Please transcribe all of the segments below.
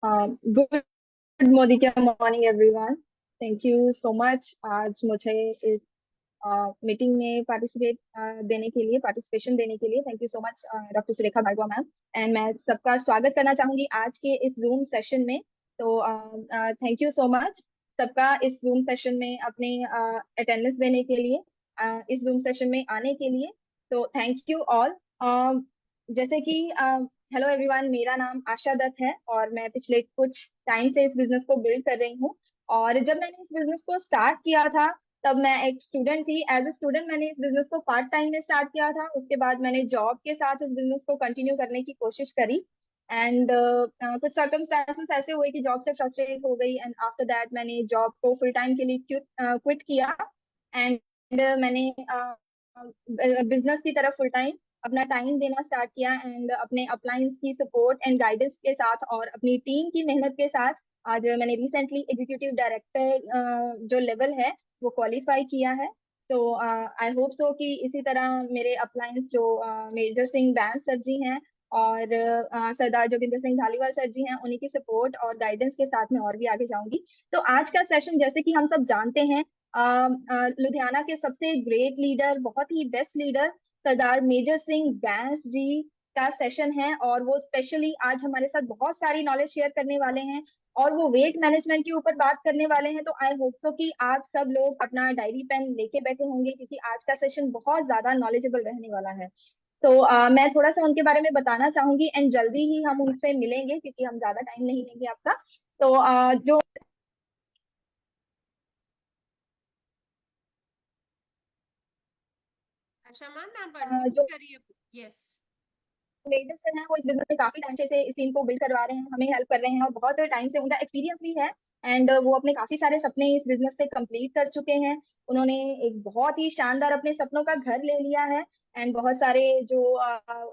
Good morning morning everyone. Thank you so much आज मुझे इस मीटिंग में पार्टिसिपेशन देने के लिए thank you so much doctor Surekha Bhargava ma'am. And मैं सबका स्वागत करना चाहूंगी आज के इस जूम सेशन में। तो थैंक यू सो मच सबका इस जूम सेशन में अपने अटेंडेंस देने के लिए, इस जूम सेशन में आने के लिए। तो थैंक यू ऑल। जैसे कि हेलो एवरीवन, मेरा नाम आशा दत्त है और मैं पिछले कुछ टाइम से इस बिजनेस को बिल्ड कर रही हूँ। और जब मैंने इस बिजनेस को स्टार्ट किया था तब मैं एक स्टूडेंट थी। एज ए स्टूडेंट मैंने इस बिजनेस को पार्ट टाइम में स्टार्ट किया था। उसके बाद मैंने जॉब के साथ इस बिजनेस को कंटिन्यू करने की कोशिश करी। एंड कुछ सर्कमस्टांसेस ऐसे हुए कि जॉब से फ्रस्ट्रेट हो गई एंड आफ्टर दैट मैंने जॉब को फुल टाइम के लिए क्विट किया। एंड मैंने बिजनेस की तरफ फुल टाइम अपना टाइम देना स्टार्ट किया एंड अपने अपलाइंस की सपोर्ट एंड गाइडेंस के साथ और अपनी टीम की मेहनत के साथ आज मैंने रिसेंटली एग्जीक्यूटिव डायरेक्टर जो लेवल है वो क्वालिफाई किया है। तो आई होप सो कि इसी तरह मेरे अपलाइंस जो मेजर सिंह बैंस सर जी हैं और सरदार जोगिंदर सिंह धालीवाल सर जी हैं, उन्हीं की सपोर्ट और गाइडेंस के साथ मैं और भी आगे जाऊंगी। तो आज का सेशन जैसे कि हम सब जानते हैं, लुधियाना के सबसे ग्रेट लीडर, बहुत ही बेस्ट लीडर सरदार मेजर सिंह बैंस जी का सेशन है और वो स्पेशली आज हमारे साथ बहुत सारी नॉलेज शेयर करने वाले हैं और वो वेट मैनेजमेंट के ऊपर बात करने वाले हैं। तो आई होप सो कि आप सब लोग अपना डायरी पेन लेके बैठे होंगे क्योंकि आज का सेशन बहुत ज्यादा नॉलेजेबल रहने वाला है। तो मैं थोड़ा सा उनके बारे में बताना चाहूंगी एंड जल्दी ही हम उनसे मिलेंगे क्योंकि हम ज्यादा टाइम नहीं लेंगे आपका। तो जो अच्छा मैम, आप अनम्यूट जो करिए। यस। मेजर सर हैं वो इस बिजनेस में काफी टाइम से इस टीम को बिल्ड करवा रहे हैं, हमें हेल्प कर रहे हैं और बहुत टाइम से उनका एक्सपीरियंस भी है। एंड वो अपने काफी सारे सपने इस बिजनेस से कंप्लीट कर चुके हैं। उन्होंने एक बहुत ही शानदार अपने सपनों का घर ले लिया है एंड बहुत सारे जो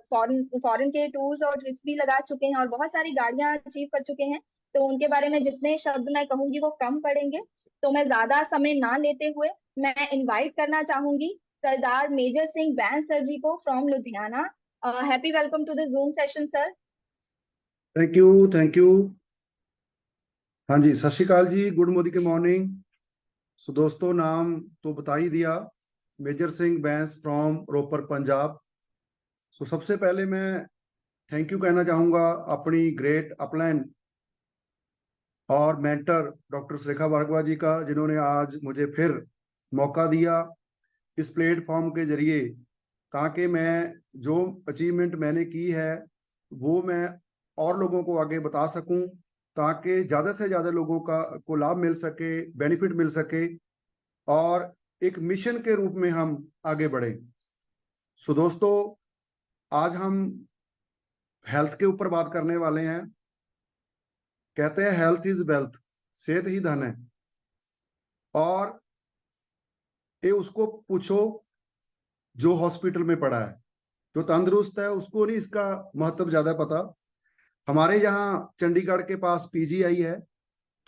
फॉरेन फॉरेन के टूर्स और ट्रिप्स भी लगा चुके हैं और बहुत सारी गाड़ियां अचीव कर चुके हैं। तो उनके बारे में जितने शब्द मैं कहूंगी वो कम पड़ेंगे। तो मैं ज्यादा समय ना लेते हुए मैं इनवाइट करना चाहूंगी सरदार मेजर सिंह बैंस सर जी को from Ludhiana. Happy welcome to the Zoom session, sir. Thank you, thank you. हाँ जी, सत श्री अकाल जी, गुड मॉर्निंग के मॉर्निंग। सो दोस्तों, नाम तो बता ही दिया, मेजर सिंह बैंस फ्रॉम रोपर पंजाब। सो सबसे पहले मैं थैंक यू कहना चाहूँगा अपनी ग्रेट अपलाइन और मेंटर डॉक्टर सुरेखा भार्गवा जी का, जिन्होंने आज मुझे फिर मौका दिया इस प्लेटफॉर्म के जरिए, ताकि मैं जो अचीवमेंट मैंने की है वो मैं और लोगों को आगे बता सकूं, ताकि ज़्यादा से ज़्यादा लोगों को लाभ मिल सके, बेनिफिट मिल सके और एक मिशन के रूप में हम आगे बढ़े। सो दोस्तों, आज हम हेल्थ के ऊपर बात करने वाले हैं। कहते हैं हेल्थ इज वेल्थ, सेहत ही धन है। और ये उसको पूछो जो हॉस्पिटल में पड़ा है, जो तंदुरुस्त है उसको नहीं इसका महत्व ज्यादा पता। हमारे यहाँ चंडीगढ़ के पास पीजीआई है,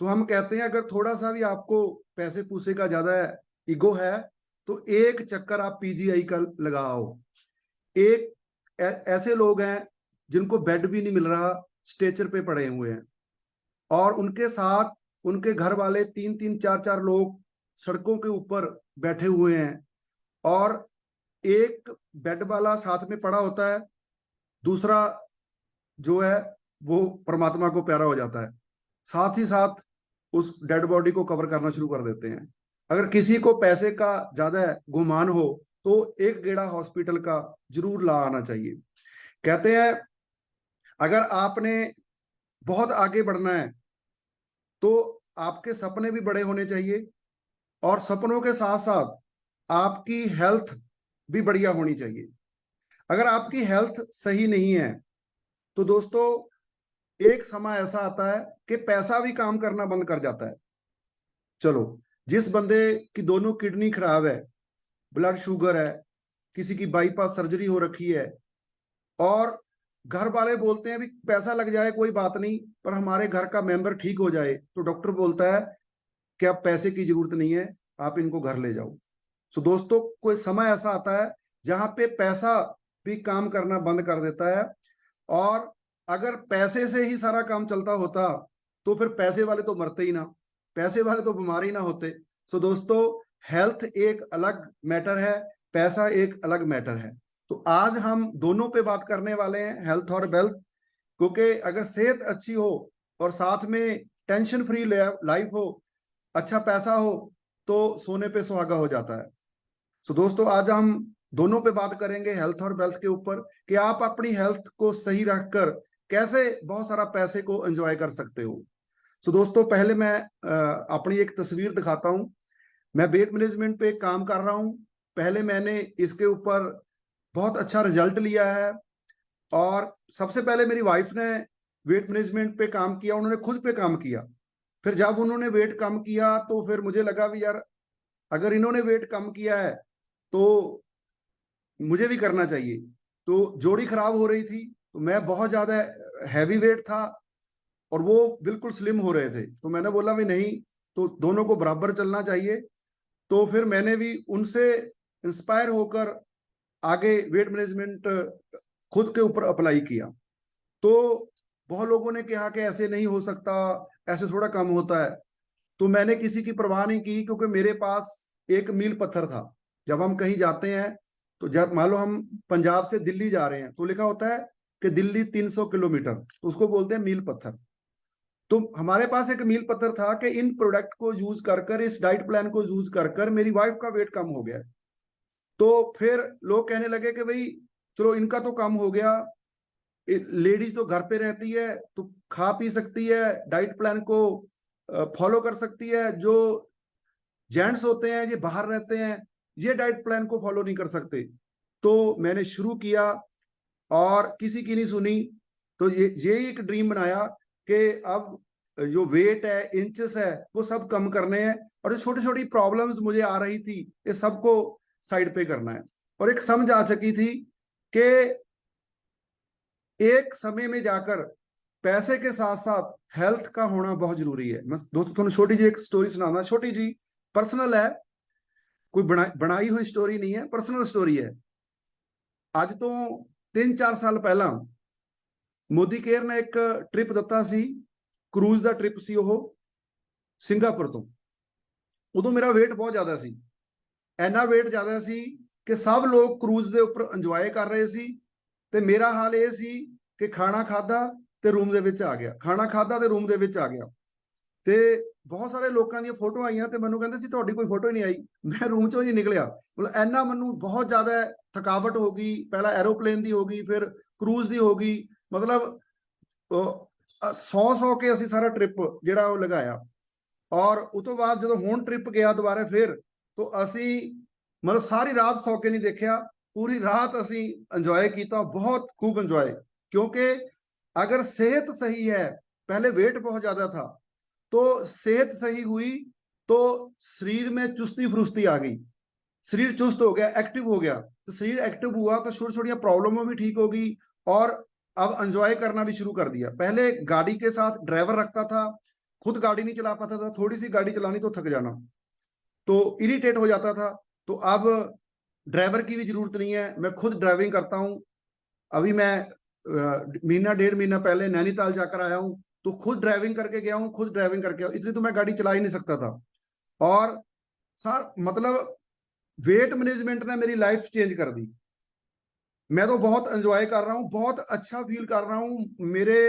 तो हम कहते हैं अगर थोड़ा सा भी आपको पैसे पूसे का ज्यादा ईगो है तो एक चक्कर आप पीजीआई का लगाओ। एक ऐसे लोग हैं जिनको बेड भी नहीं मिल रहा, स्ट्रेचर पे पड़े हुए हैं, और उनके साथ उनके घर वाले 3-3 4-4 लोग सड़कों के ऊपर बैठे हुए हैं और एक बेड वाला साथ में पड़ा होता है, दूसरा जो है वो परमात्मा को प्यारा हो जाता है, साथ ही साथ उस डेड बॉडी को कवर करना शुरू कर देते हैं। अगर किसी को पैसे का ज्यादा गुमान हो तो एक गेड़ा हॉस्पिटल का जरूर ला आना चाहिए। कहते हैं अगर आपने बहुत आगे बढ़ना है तो आपके सपने भी बड़े होने चाहिए और सपनों के साथ साथ आपकी हेल्थ भी बढ़िया होनी चाहिए। अगर आपकी हेल्थ सही नहीं है तो दोस्तों एक समय ऐसा आता है कि पैसा भी काम करना बंद कर जाता है। चलो, जिस बंदे की दोनों किडनी खराब है, ब्लड शुगर है, किसी की बाईपास सर्जरी हो रखी है और घर वाले बोलते हैं भी पैसा लग जाए कोई बात नहीं, पर हमारे घर का मेंबर ठीक हो जाए, तो डॉक्टर बोलता है कि अब पैसे की जरूरत नहीं है, आप इनको घर ले जाओ। सो दोस्तों, कोई समय ऐसा आता है जहां पे पैसा भी काम करना बंद कर देता है। और अगर पैसे से ही सारा काम चलता होता तो फिर पैसे वाले तो मरते ही ना, पैसे वाले तो बीमार ही ना होते। सो दोस्तों, हेल्थ एक अलग मैटर है, पैसा एक अलग मैटर है। तो आज हम दोनों पे बात करने वाले हैं, हेल्थ और वेल्थ। क्योंकि अगर सेहत अच्छी हो और साथ में टेंशन फ्री लाइफ हो, अच्छा पैसा हो, तो सोने पे सुहागा हो जाता है। सो दोस्तों, आज हम दोनों पे बात करेंगे, हेल्थ और वेल्थ के ऊपर, कि आप अपनी हेल्थ को सही रखकर कैसे बहुत सारा पैसे को एंजॉय कर सकते हो। सो दोस्तों, पहले मैं अपनी एक तस्वीर दिखाता हूं। मैं वेट मैनेजमेंट पे काम कर रहा हूं। पहले मैंने इसके ऊपर बहुत अच्छा रिजल्ट लिया है, और सबसे पहले मेरी वाइफ ने वेट मैनेजमेंट पे काम किया, उन्होंने खुद पे काम किया। फिर जब उन्होंने वेट कम किया तो फिर मुझे लगा भी यार, अगर इन्होंने वेट कम किया है तो मुझे भी करना चाहिए। तो जोड़ी खराब हो रही थी, तो मैं बहुत ज्यादा हैवी वेट था और वो बिल्कुल स्लिम हो रहे थे। तो मैंने बोला भी नहीं, तो दोनों को बराबर चलना चाहिए। तो फिर मैंने भी उनसे इंस्पायर होकर आगे वेट मैनेजमेंट खुद के ऊपर अप्लाई किया। तो बहुत लोगों ने कहा कि ऐसे नहीं हो सकता, ऐसे थोड़ा कम होता है। तो मैंने किसी की परवाह नहीं की, क्योंकि मेरे पास एक मील पत्थर था। जब हम कहीं जाते हैं, तो जब मान लो हम पंजाब से दिल्ली जा रहे हैं, तो लिखा होता है कि दिल्ली 300 किलोमीटर, तो उसको बोलते हैं मील पत्थर। तो हमारे पास एक मील पत्थर था कि इन प्रोडक्ट को यूज कर कर, इस डाइट प्लान को यूज कर कर मेरी वाइफ का वेट कम हो गया। तो फिर लोग कहने लगे कि भाई चलो, इनका तो कम हो गया, लेडीज तो घर पे रहती है तो खा पी सकती है, डाइट प्लान को फॉलो कर सकती है। जो जेंट्स होते हैं, ये बाहर रहते हैं, ये डाइट प्लान को फॉलो नहीं कर सकते। तो मैंने शुरू किया और किसी की नहीं सुनी। तो ये एक ड्रीम बनाया कि अब जो वेट है, इंचेस है, वो सब कम करने हैं, और जो छोटी छोटी प्रॉब्लम्स मुझे आ रही थी, ये सबको साइड पे करना है। और एक समझ आ चुकी थी कि एक समय में जाकर पैसे के साथ साथ हेल्थ का होना बहुत जरूरी है। मैं दोस्तों थोड़ी छोटी जी एक स्टोरी सुनाना, छोटी जी, पर्सनल है, कोई बनाई हुई स्टोरी नहीं है, पर्सनल स्टोरी है। ਅੱਜ ਤੋਂ 3-4 ਸਾਲ ਪਹਿਲਾਂ ਮੋਦੀ ਕੇਅਰ ਨੇ ਇੱਕ ਟ੍ਰਿਪ ਦਿੱਤਾ ਸੀ, ਕਰੂਜ਼ ਦਾ ਟ੍ਰਿਪ ਸੀ ਉਹ, ਸਿੰਗਾਪੁਰ ਤੋਂ। ਉਦੋਂ ਮੇਰਾ weight ਬਹੁਤ ਜ਼ਿਆਦਾ ਸੀ, ਇੰਨਾ weight ਜ਼ਿਆਦਾ ਸੀ ਕਿ ਸਭ ਲੋਕ ਕਰੂਜ਼ ਦੇ ਉੱਪਰ ਇੰਜੋਏ ਕਰ ਰਹੇ ਸੀ, ਤੇ ਮੇਰਾ ਹਾਲ ਇਹ ਸੀ ਕਿ ਖਾਣਾ ਖਾਦਾ ਤੇ ਰੂਮ ਦੇ ਵਿੱਚ ਆ ਗਿਆ, ਖਾਣਾ ਖਾਦਾ ਤੇ ਰੂਮ ਦੇ ਵਿੱਚ ਆ ਗਿਆ। ਤੇ ਬਹੁਤ ਸਾਰੇ ਲੋਕਾਂ ਦੀਆਂ ਫੋਟੋ ਆਈਆਂ ਤੇ ਮੈਨੂੰ ਕਹਿੰਦੇ ਸੀ ਤੁਹਾਡੀ ਕੋਈ ਫੋਟੋ ਹੀ ਨਹੀਂ ਆਈ। ਮੈਂ ਰੂਮ ਚੋਂ ਨਹੀਂ ਨਿਕਲਿਆ। ਮਤਲਬ ਇੰਨਾ ਮੈਨੂੰ ਬਹੁਤ ਜ਼ਿਆਦਾ ਥਕਾਵਟ ਹੋ ਗਈ, ਪਹਿਲਾਂ ਐਰੋਪਲੇਨ ਦੀ ਹੋ ਗਈ, ਫਿਰ ਕਰੂਜ਼ ਦੀ ਹੋ ਗਈ। ਮਤਲਬ 100 ਕੇ ਅਸੀਂ ਸਾਰਾ ਟ੍ਰਿਪ ਜਿਹੜਾ ਉਹ ਲਗਾਇਆ। ਔਰ ਉਸ ਤੋਂ ਬਾਅਦ ਜਦੋਂ ਹੁਣ ਟ੍ਰਿਪ ਗਿਆ ਦੁਬਾਰਾ ਫਿਰ, तो ਅਸੀਂ ਮਤਲਬ ਸਾਰੀ ਰਾਤ ਸੌ ਕੇ ਨਹੀਂ ਦੇਖਿਆ, पूरी रात ਅਸੀਂ ਇੰਜੋਏ ਕੀਤਾ, बहुत खूब इंजॉय। क्योंकि अगर सेहत सही है, पहले वेट बहुत ज्यादा था, तो सेहत सही हुई तो शरीर में चुस्ती फुर्ती आ गई, शरीर चुस्त हो गया, एक्टिव हो गया। तो शरीर एक्टिव हुआ तो छोटी छोटी प्रॉब्लम भी ठीक होगी, और अब एंजॉय करना भी शुरू कर दिया। पहले गाड़ी के साथ ड्राइवर रखता था, खुद गाड़ी नहीं चला पाता था, थोड़ी सी गाड़ी चलानी तो थक जाना, तो इरिटेट हो जाता था। तो अब ड्राइवर की भी जरूरत नहीं है, मैं खुद ड्राइविंग करता हूँ। अभी मैं महीना 1.5 महीना पहले नैनीताल जाकर आया हूँ, तो खुद ड्राइविंग करके गया हूँ, खुद ड्राइविंग करके आया। इतनी तो मैं गाड़ी चला ही नहीं सकता था। और सर मतलब वेट मैनेजमेंट ने मेरी लाइफ चेंज कर दी। मैं तो बहुत एंजॉय कर रहा हूँ, बहुत अच्छा फील कर रहा हूँ। मेरे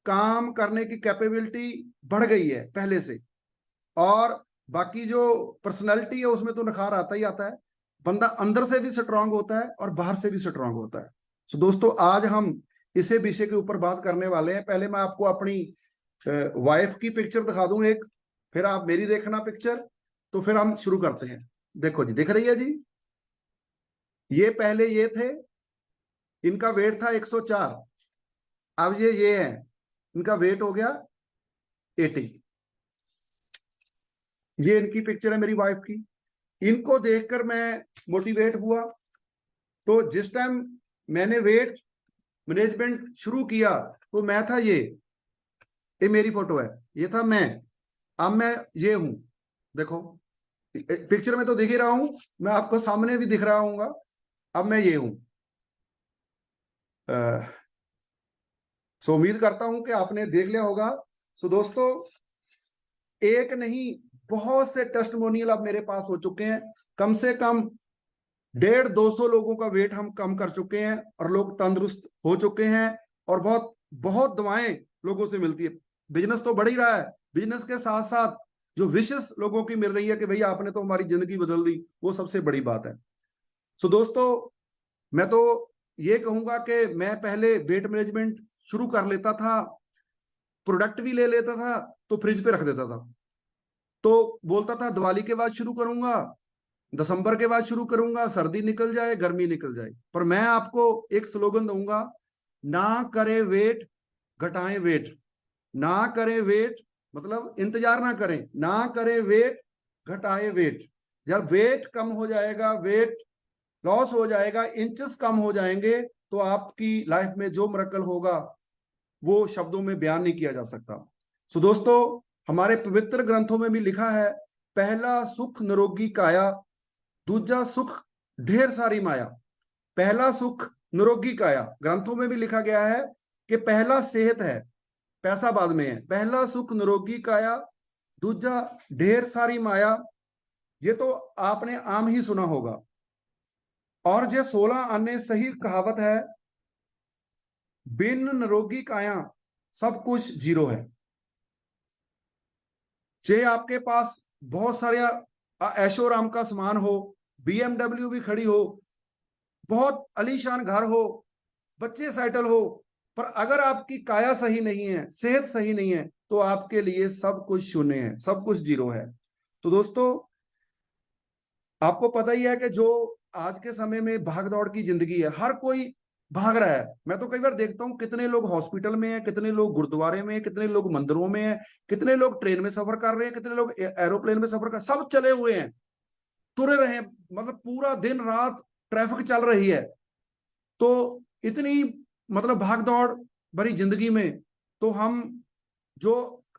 काम करने की कैपेबिलिटी बढ़ गई है पहले से, और बाकी जो पर्सनैलिटी है उसमें तो निखार आता ही आता है। बंदा अंदर से भी स्ट्रांग होता है और बाहर से भी स्ट्रांग होता है। तो दोस्तों, आज हम इसे विषय के ऊपर बात करने वाले हैं। पहले मैं आपको अपनी वाइफ की पिक्चर दिखा दूं एक, फिर आप मेरी देखना पिक्चर, तो फिर हम शुरू करते हैं। देखो जी, दिख रही है जी, ये पहले ये थे, इनका वेट था 104, अब ये है, इनका वेट हो गया 80। ये इनकी पिक्चर है मेरी वाइफ की। इनको देखकर मैं मोटिवेट हुआ। तो जिस टाइम मैंने वेट मैनेजमेंट शुरू किया, तो मैं था ये मेरी फोटो है, ये था मैं। अब मैं ये हूं, देखो पिक्चर में तो दिख ही रहा हूं, मैं आपको सामने भी दिख रहा हूंगा। अब मैं ये हूं। सो उम्मीद करता हूं कि आपने देख लिया होगा सो दोस्तों, एक नहीं बहुत से टेस्टिमोनियल अब मेरे पास हो चुके हैं। कम से कम 150-200 लोगों का वेट हम कम कर चुके हैं और लोग तंदुरुस्त हो चुके हैं, और बहुत बहुत दुआएं लोगों से मिलती है। बिजनेस तो बढ़ ही रहा है, बिजनेस के साथ साथ जो विशेष लोगों की मिल रही है कि भैया आपने तो हमारी जिंदगी बदल दी, वो सबसे बड़ी बात है। सो दोस्तों, मैं तो ये कहूंगा कि मैं पहले वेट मैनेजमेंट शुरू कर लेता था, प्रोडक्ट भी ले लेता था तो फ्रिज पे रख देता था, तो बोलता था दिवाली के बाद शुरू करूंगा, दिसंबर के बाद शुरू करूंगा, सर्दी निकल जाए गर्मी निकल जाए। पर मैं आपको एक स्लोगन दूंगा, ना करें वेट, घटाएं वेट। ना करें वेट मतलब इंतजार ना करें, ना करें वेट, घटाएं वेट। जब वेट कम हो जाएगा, वेट लॉस हो जाएगा, इंचेस कम हो जाएंगे, तो आपकी लाइफ में जो मिरेकल होगा वो शब्दों में बयान नहीं किया जा सकता। सो दोस्तों, हमारे पवित्र ग्रंथों में भी लिखा है, पहला सुख निरोगी काया, दूजा सुख ढेर सारी माया। पहला सुख निरोगी काया, ग्रंथों में भी लिखा गया है कि पहला सेहत है, पैसा बाद में है। पहला सुख निरोगी काया, दूजा ढेर सारी माया। ये तो आपने आम ही सुना होगा। और जे 16 आने सही कहावत है, बिन निरोगी काया सब कुछ जीरो है। जे आपके पास बहुत सारे ऐशो आराम का सामान हो, BMW भी खड़ी हो, बहुत अलीशान घर हो, बच्चे सेटल हो, पर अगर आपकी काया सही नहीं है, सेहत सही नहीं है, तो आपके लिए सब कुछ शून्य है, सब कुछ जीरो है। तो दोस्तों, आपको पता ही है कि जो आज के समय में भाग दौड़ की जिंदगी है, हर कोई भाग रहा है। मैं तो कई बार देखता हूँ कितने लोग हॉस्पिटल में हैं, कितने लोग गुरुद्वारे में हैं, कितने लोग मंदिरों में हैं, कितने लोग ट्रेन में सफर कर रहे हैं, कितने लोग एरोप्लेन में सफर कर, सब चले हुए हैं, तुरे रहे हैं, मतलब पूरा दिन रात ट्रैफिक चल रही है। तो इतनी मतलब भाग दौड़ भरी जिंदगी में तो हम जो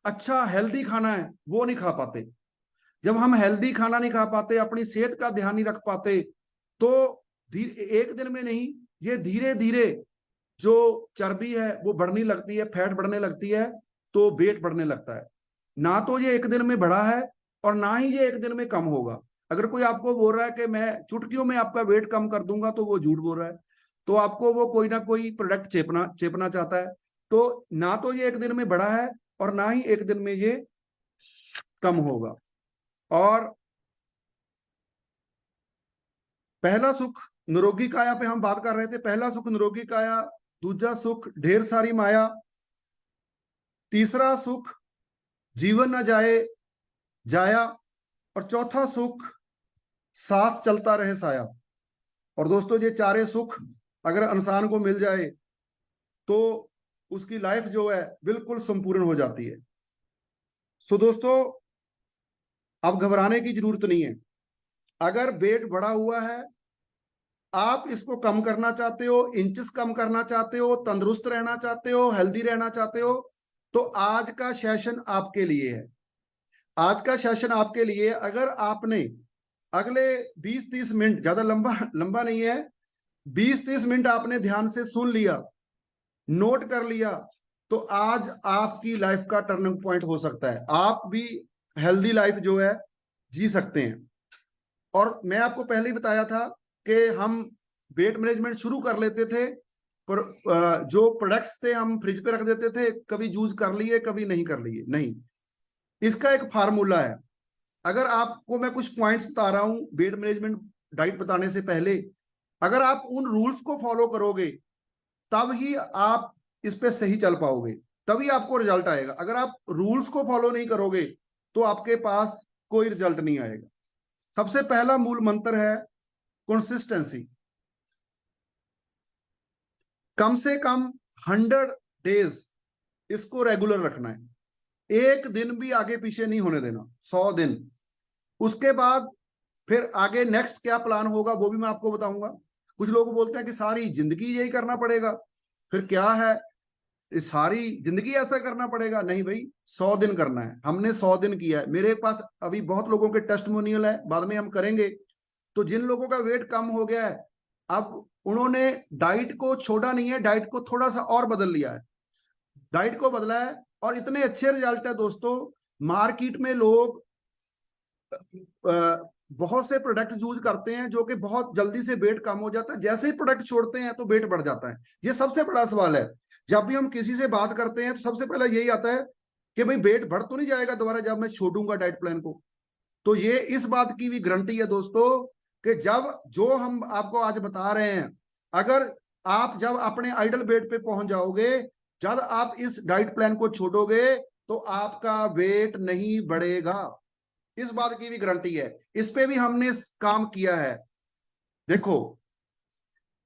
अच्छा हेल्दी खाना है वो नहीं खा पाते। जब हम हेल्दी खाना नहीं खा पाते, अपनी सेहत का ध्यान नहीं रख पाते, तो एक दिन में नहीं, ये धीरे धीरे जो चर्बी है वो बढ़ने लगती है, फैट बढ़ने लगती है, तो वेट बढ़ने लगता है। ना तो ये एक दिन में बढ़ा है और ना ही ये एक दिन में कम होगा। अगर कोई आपको बोल रहा है कि मैं चुटकियों में आपका वेट कम कर दूंगा, तो वो झूठ बोल रहा है। तो आपको वो कोई ना कोई प्रोडक्ट चेपना चेपना चाहता है। तो ना तो ये एक दिन में बढ़ा है और ना ही एक दिन में ये कम होगा। और पहला सुख निरोगी काया पे हम बात कर रहे थे, पहला सुख निरोगी काया, दूसरा सुख ढेर सारी माया, तीसरा सुख जीवन न जाए जाया, और चौथा सुख साथ चलता रहे साया। और दोस्तों, ये चारे सुख अगर इंसान को मिल जाए तो उसकी लाइफ जो है बिल्कुल संपूर्ण हो जाती है। सो दोस्तों, अब घबराने की जरूरत नहीं है। अगर वेट बढ़ा हुआ है, आप इसको कम करना चाहते हो, इंचेस कम करना चाहते हो, तंदुरुस्त रहना चाहते हो, हेल्दी रहना चाहते हो, तो आज का सेशन आपके लिए है। आज का सेशन आपके लिए, अगर आपने अगले 20-30 मिनट, ज्यादा लंबा लंबा नहीं है, 20-30 मिनट आपने ध्यान से सुन लिया, नोट कर लिया, तो आज आपकी लाइफ का टर्निंग पॉइंट हो सकता है। आप भी हेल्दी लाइफ जो है जी सकते हैं। और मैं आपको पहले ही बताया था कि हम वेट मैनेजमेंट शुरू कर लेते थे, पर जो प्रोडक्ट्स थे हम फ्रिज पे रख देते थे, कभी यूज कर लिए कभी नहीं कर लिए। नहीं, इसका एक फार्मूला है। अगर आपको मैं कुछ पॉइंट्स बता रहा हूं वेट मैनेजमेंट डाइट बताने से पहले, अगर आप उन रूल्स को फॉलो करोगे तब ही आप इस पे सही चल पाओगे, तभी आपको रिजल्ट आएगा। अगर आप रूल्स को फॉलो नहीं करोगे तो आपके पास कोई रिजल्ट नहीं आएगा। सबसे पहला मूल मंत्र है कंसिस्टेंसी। कम से कम 100 डेज इसको रेगुलर रखना है, एक दिन भी आगे पीछे नहीं होने देना, 100 दिन। उसके बाद फिर आगे नेक्स्ट क्या प्लान होगा वो भी मैं आपको बताऊंगा। कुछ लोग बोलते हैं कि सारी जिंदगी यही करना पड़ेगा, फिर क्या है, सारी जिंदगी ऐसा करना पड़ेगा? नहीं भाई, 100 दिन करना है। हमने 100 दिन किया है, मेरे पास अभी बहुत लोगों के टेस्टिमोनियल है, बाद में हम करेंगे। तो जिन लोगों का वेट कम हो गया है, अब उन्होंने डाइट को छोड़ा नहीं है, डाइट को थोड़ा सा और बदल लिया है। डाइट को बदला है, और इतने अच्छे रिजल्ट है दोस्तों। मार्केट में लोग बहुत से प्रोडक्ट यूज करते हैं जो कि बहुत जल्दी से वेट कम हो जाता है, जैसे ही प्रोडक्ट छोड़ते हैं तो वेट बढ़ जाता है। ये सबसे बड़ा सवाल है। जब भी हम किसी से बात करते हैं तो सबसे पहले यही आता है कि भाई वेट बढ़ तो नहीं जाएगा दोबारा जब मैं छोड़ूंगा डाइट प्लान को। तो ये इस बात की भी गारंटी है दोस्तों कि जब जो हम आपको आज बता रहे हैं, अगर आप जब अपने आइडल वेट पे पहुंच जाओगे, जब आप इस डाइट प्लान को छोड़ोगे तो आपका वेट नहीं बढ़ेगा। इस बात की भी गारंटी है। इस पे भी हमने काम किया है। देखो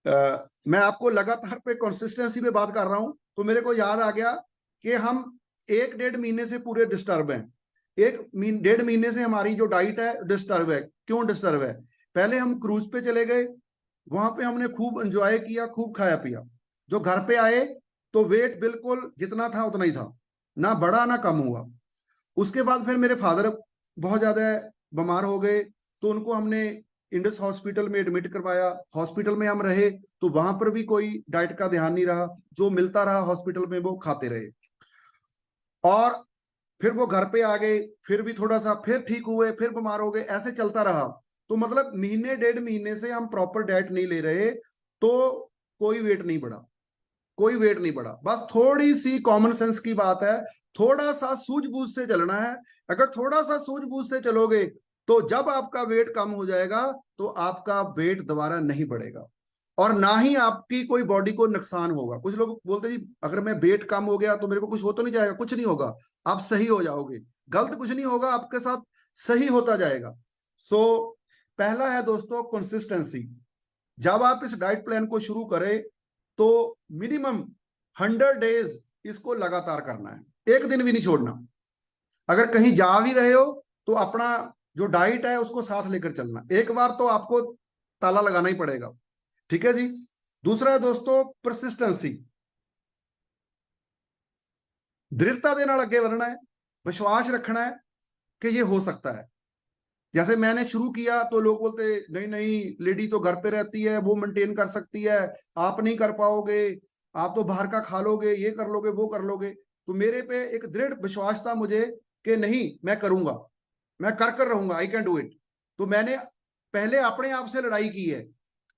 मैं आपको लगातार पे कंसिस्टेंसी पे बात कर रहा हूं तो मेरे को याद आ गया कि हम 1-1.5 महीने से पूरे डिस्टर्ब हैं। 1-1.5 महीने से हमारी जो डाइट है डिस्टर्ब है। क्यों डिस्टर्ब है? पहले हम क्रूज पे चले गए, वहां पे हमने खूब एंजॉय किया, खूब खाया पिया। जो घर पे आए तो वेट बिल्कुल जितना था उतना ही था, ना बढ़ा ना कम हुआ। उसके बाद फिर मेरे फादर बहुत ज्यादा बीमार हो गए तो उनको हमने इंडस हॉस्पिटल में एडमिट करवाया। हॉस्पिटल में हम रहे तो वहां पर भी कोई डाइट का ध्यान नहीं रहा, जो मिलता रहा हॉस्पिटल में वो खाते रहे। और फिर वो घर पे आ गए, फिर भी थोड़ा सा, फिर ठीक हुए, फिर बीमार हो गए, ऐसे चलता रहा। तो मतलब 1-1.5 महीने से हम प्रॉपर डाइट नहीं ले रहे तो कोई वेट नहीं बढ़ा, कोई वेट नहीं बढ़ा। बस थोड़ी सी कॉमन सेंस की बात है, थोड़ा सा सूझबूझ से चलना है। अगर थोड़ा सा सूझबूझ से चलोगे तो जब आपका वेट कम हो जाएगा तो आपका वेट दोबारा नहीं बढ़ेगा और ना ही आपकी कोई बॉडी को नुकसान होगा। कुछ लोग बोलते हैं जी अगर मैं वेट कम हो गया तो मेरे को कुछ हो तो नहीं जाएगा। कुछ नहीं होगा, आप सही हो जाओगे। गलत कुछ नहीं होगा, आपके साथ सही होता जाएगा। सो पहला है दोस्तों कंसिस्टेंसी। जब आप इस डाइट प्लान को शुरू करें तो मिनिमम 100 डेज इसको लगातार करना है, एक दिन भी नहीं छोड़ना। अगर कहीं जा भी रहे हो तो अपना जो डाइट है उसको साथ लेकर चलना। एक बार तो आपको ताला लगाना ही पड़ेगा, ठीक है जी। दूसरा है दोस्तों परसिस्टेंसी। दृढ़ता के नाल अगे बढ़ना है, विश्वास रखना है कि ये हो सकता है। जैसे मैंने शुरू किया तो लोग बोलते नहीं नहीं लेडी तो घर पे रहती है, वो मेंटेन कर सकती है, आप नहीं कर पाओगे, आप तो बाहर का खा लोगे, ये कर लोगे वो कर लोगे। तो मेरे पे एक दृढ़ विश्वास था मुझे कि नहीं मैं करूंगा, मैं कर रहूंगा, आई कैन डू इट। तो मैंने पहले अपने आप से लड़ाई की है।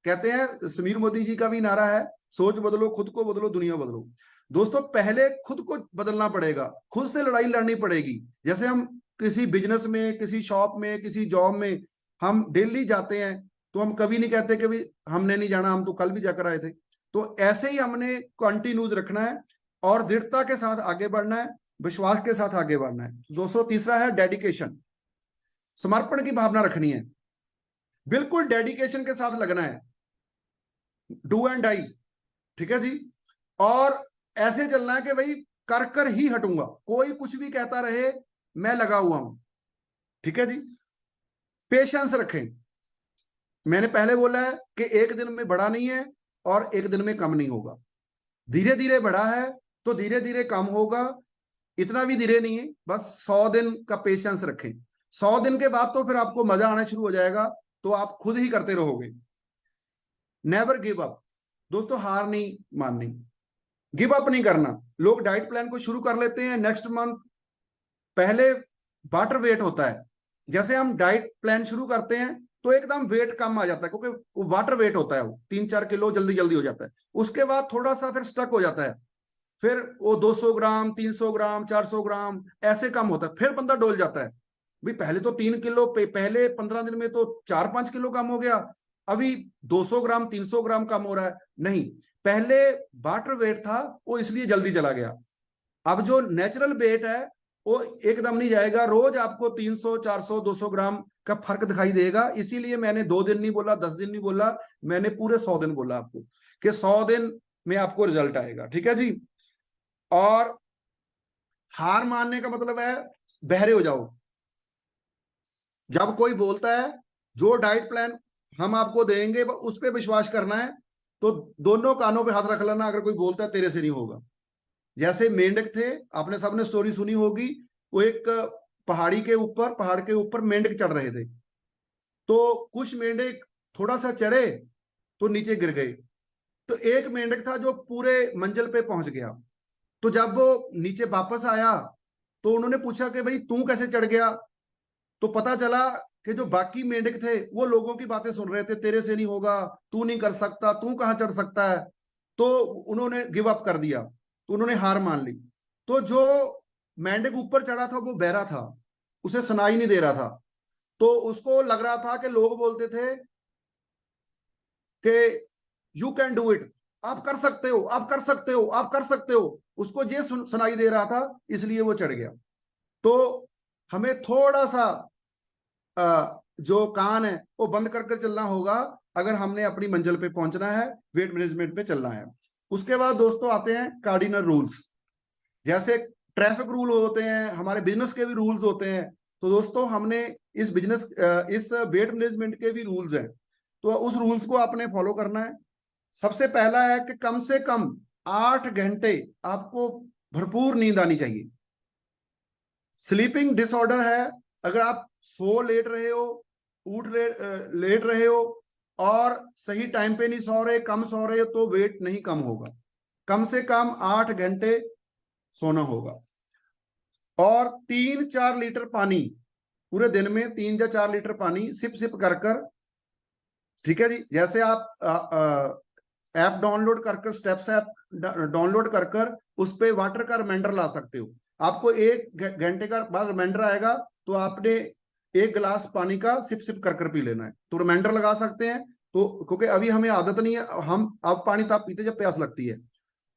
कहते हैं समीर मोदी जी का भी नारा है, सोच बदलो, खुद को बदलो, दुनिया बदलो। दोस्तों पहले खुद को बदलना पड़ेगा, खुद से लड़ाई लड़नी पड़ेगी। जैसे हम किसी बिजनेस में, किसी शॉप में, किसी जॉब में हम डेली जाते हैं तो हम कभी नहीं कहते कि भाई हमने नहीं जाना, हम तो कल भी जाकर आए थे। तो ऐसे ही हमने कंटिन्यूज रखना है और दृढ़ता के साथ आगे बढ़ना है, विश्वास के साथ आगे बढ़ना है। दोस्तों तीसरा है डेडिकेशन। समर्पण की भावना रखनी है, बिल्कुल डेडिकेशन के साथ लगना है, डू एंड डाई, ठीक है जी। और ऐसे चलना है कि भाई कर कर ही हटूंगा, कोई कुछ भी कहता रहे मैं लगा हुआ हूं, ठीक है जी। पेशेंस रखें। मैंने पहले बोला है कि एक दिन में बड़ा नहीं है और एक दिन में कम नहीं होगा, धीरे धीरे बढ़ा है तो धीरे धीरे कम होगा। इतना भी धीरे नहीं है, बस 100 दिन का पेशेंस रखें। 100 दिन के बाद तो फिर आपको मजा आना शुरू हो जाएगा, तो आप खुद ही करते रहोगे। Never give up. दोस्तों हार नहीं माननी, गिव अप नहीं करना। लोग डाइट प्लान को शुरू कर लेते हैं, नेक्स्ट मंथ पहले वाटर वेट होता है। जैसे हम डाइट प्लान शुरू करते हैं तो एकदम वेट कम आ जाता है क्योंकि वो वाटर वेट होता है, वो 3-4 किलो जल्दी जल्दी हो जाता है। उसके बाद थोड़ा सा फिर स्टक हो जाता है, फिर वो 200 ग्राम, 300 ग्राम, 400 ग्राम ऐसे कम होता है, फिर बंदा डोल जाता है। भाई पहले तो 3 किलो, पहले 15 दिन में तो 4-5 किलो कम हो गया, अभी 200 ग्राम 300 ग्राम कम हो रहा है। नहीं, पहले वाटर वेट था वो इसलिए जल्दी चला गया। अब जो नेचुरल वेट है वो एकदम नहीं जाएगा, रोज आपको 300, 400, 200 ग्राम का फर्क दिखाई देगा। इसीलिए मैंने 2 दिन नहीं बोला, 10 दिन नहीं बोला, मैंने पूरे 100 दिन बोला आपको कि 100 दिन में आपको रिजल्ट आएगा, ठीक है जी। और हार मानने का मतलब है बहरे हो जाओ। जब कोई बोलता है जो डाइट प्लान हम आपको देंगे उस पर विश्वास करना है, तो दोनों कानों पे हाथ रख लेना। अगर कोई बोलता है तेरे से नहीं होगा, जैसे मेंढक थे, आपने सबने स्टोरी सुनी होगी, वो एक पहाड़ के ऊपर मेंढक चढ़ रहे थे। तो कुछ मेंढक थोड़ा सा चढ़े तो नीचे गिर गए। तो एक मेंढक था जो पूरे मंजिल पे पहुंच गया। तो जब वो नीचे वापस आया तो उन्होंने पूछा कि भाई तू कैसे चढ़ गया, तो पता चला कि जो बाकी मेंढक थे वो लोगों की बातें सुन रहे थे, तेरे से नहीं होगा, तू नहीं कर सकता, तू कहाँ चढ़ सकता है। तो उन्होंने गिव अप कर दिया, तो उन्होंने हार मान ली। तो जो मेंढक ऊपर चढ़ा था वो बहरा था, उसे सुनाई नहीं दे रहा था। तो उसको लग रहा था कि लोग बोलते थे कि यू कैन डू इट, आप कर सकते हो, आप कर सकते हो, आप कर सकते हो। उसको ये सुनाई दे रहा था, इसलिए वो चढ़ गया। तो हमें थोड़ा सा जो कान है वो बंद कर कर चलना होगा अगर हमने अपनी मंजिल पे पहुंचना है, वेट मैनेजमेंट पे चलना है। उसके बाद दोस्तों आते हैं कार्डिनल रूल्स। जैसे ट्रैफिक रूल होते हैं, हमारे बिजनेस के भी रूल्स होते हैं। तो दोस्तों हमने इस वेट मैनेजमेंट के भी रूल्स हैं, तो उस रूल्स को आपने फॉलो करना है। सबसे पहला है कि कम से कम 8 घंटे आपको भरपूर नींद आनी चाहिए। स्लीपिंग डिसऑर्डर है, अगर आप सो लेट रहे हो, उठ लेट रहे हो और सही टाइम पे नहीं सो रहे, कम सो रहे हो, तो वेट नहीं कम होगा। कम से कम 8 घंटे सोना होगा। और 3-4 लीटर पानी पूरे दिन में, 3 या 4 लीटर पानी सिप सिप कर कर, ठीक है जी। जैसे आप ऐप डाउनलोड कर कर, स्टेप्स ऐप डाउनलोड कर कर उस पे वाटर का रिमाइंडर ला सकते हो। आपको 1 घंटे का बाद रिमाइंडर आएगा तो आपने 1 गिलास पानी का सिप सिप कर कर पी लेना है, तो रिमाइंडर लगा सकते हैं। तो क्योंकि अभी हमें आदत नहीं है, हम अब पानी तब पीते जब प्यास लगती है।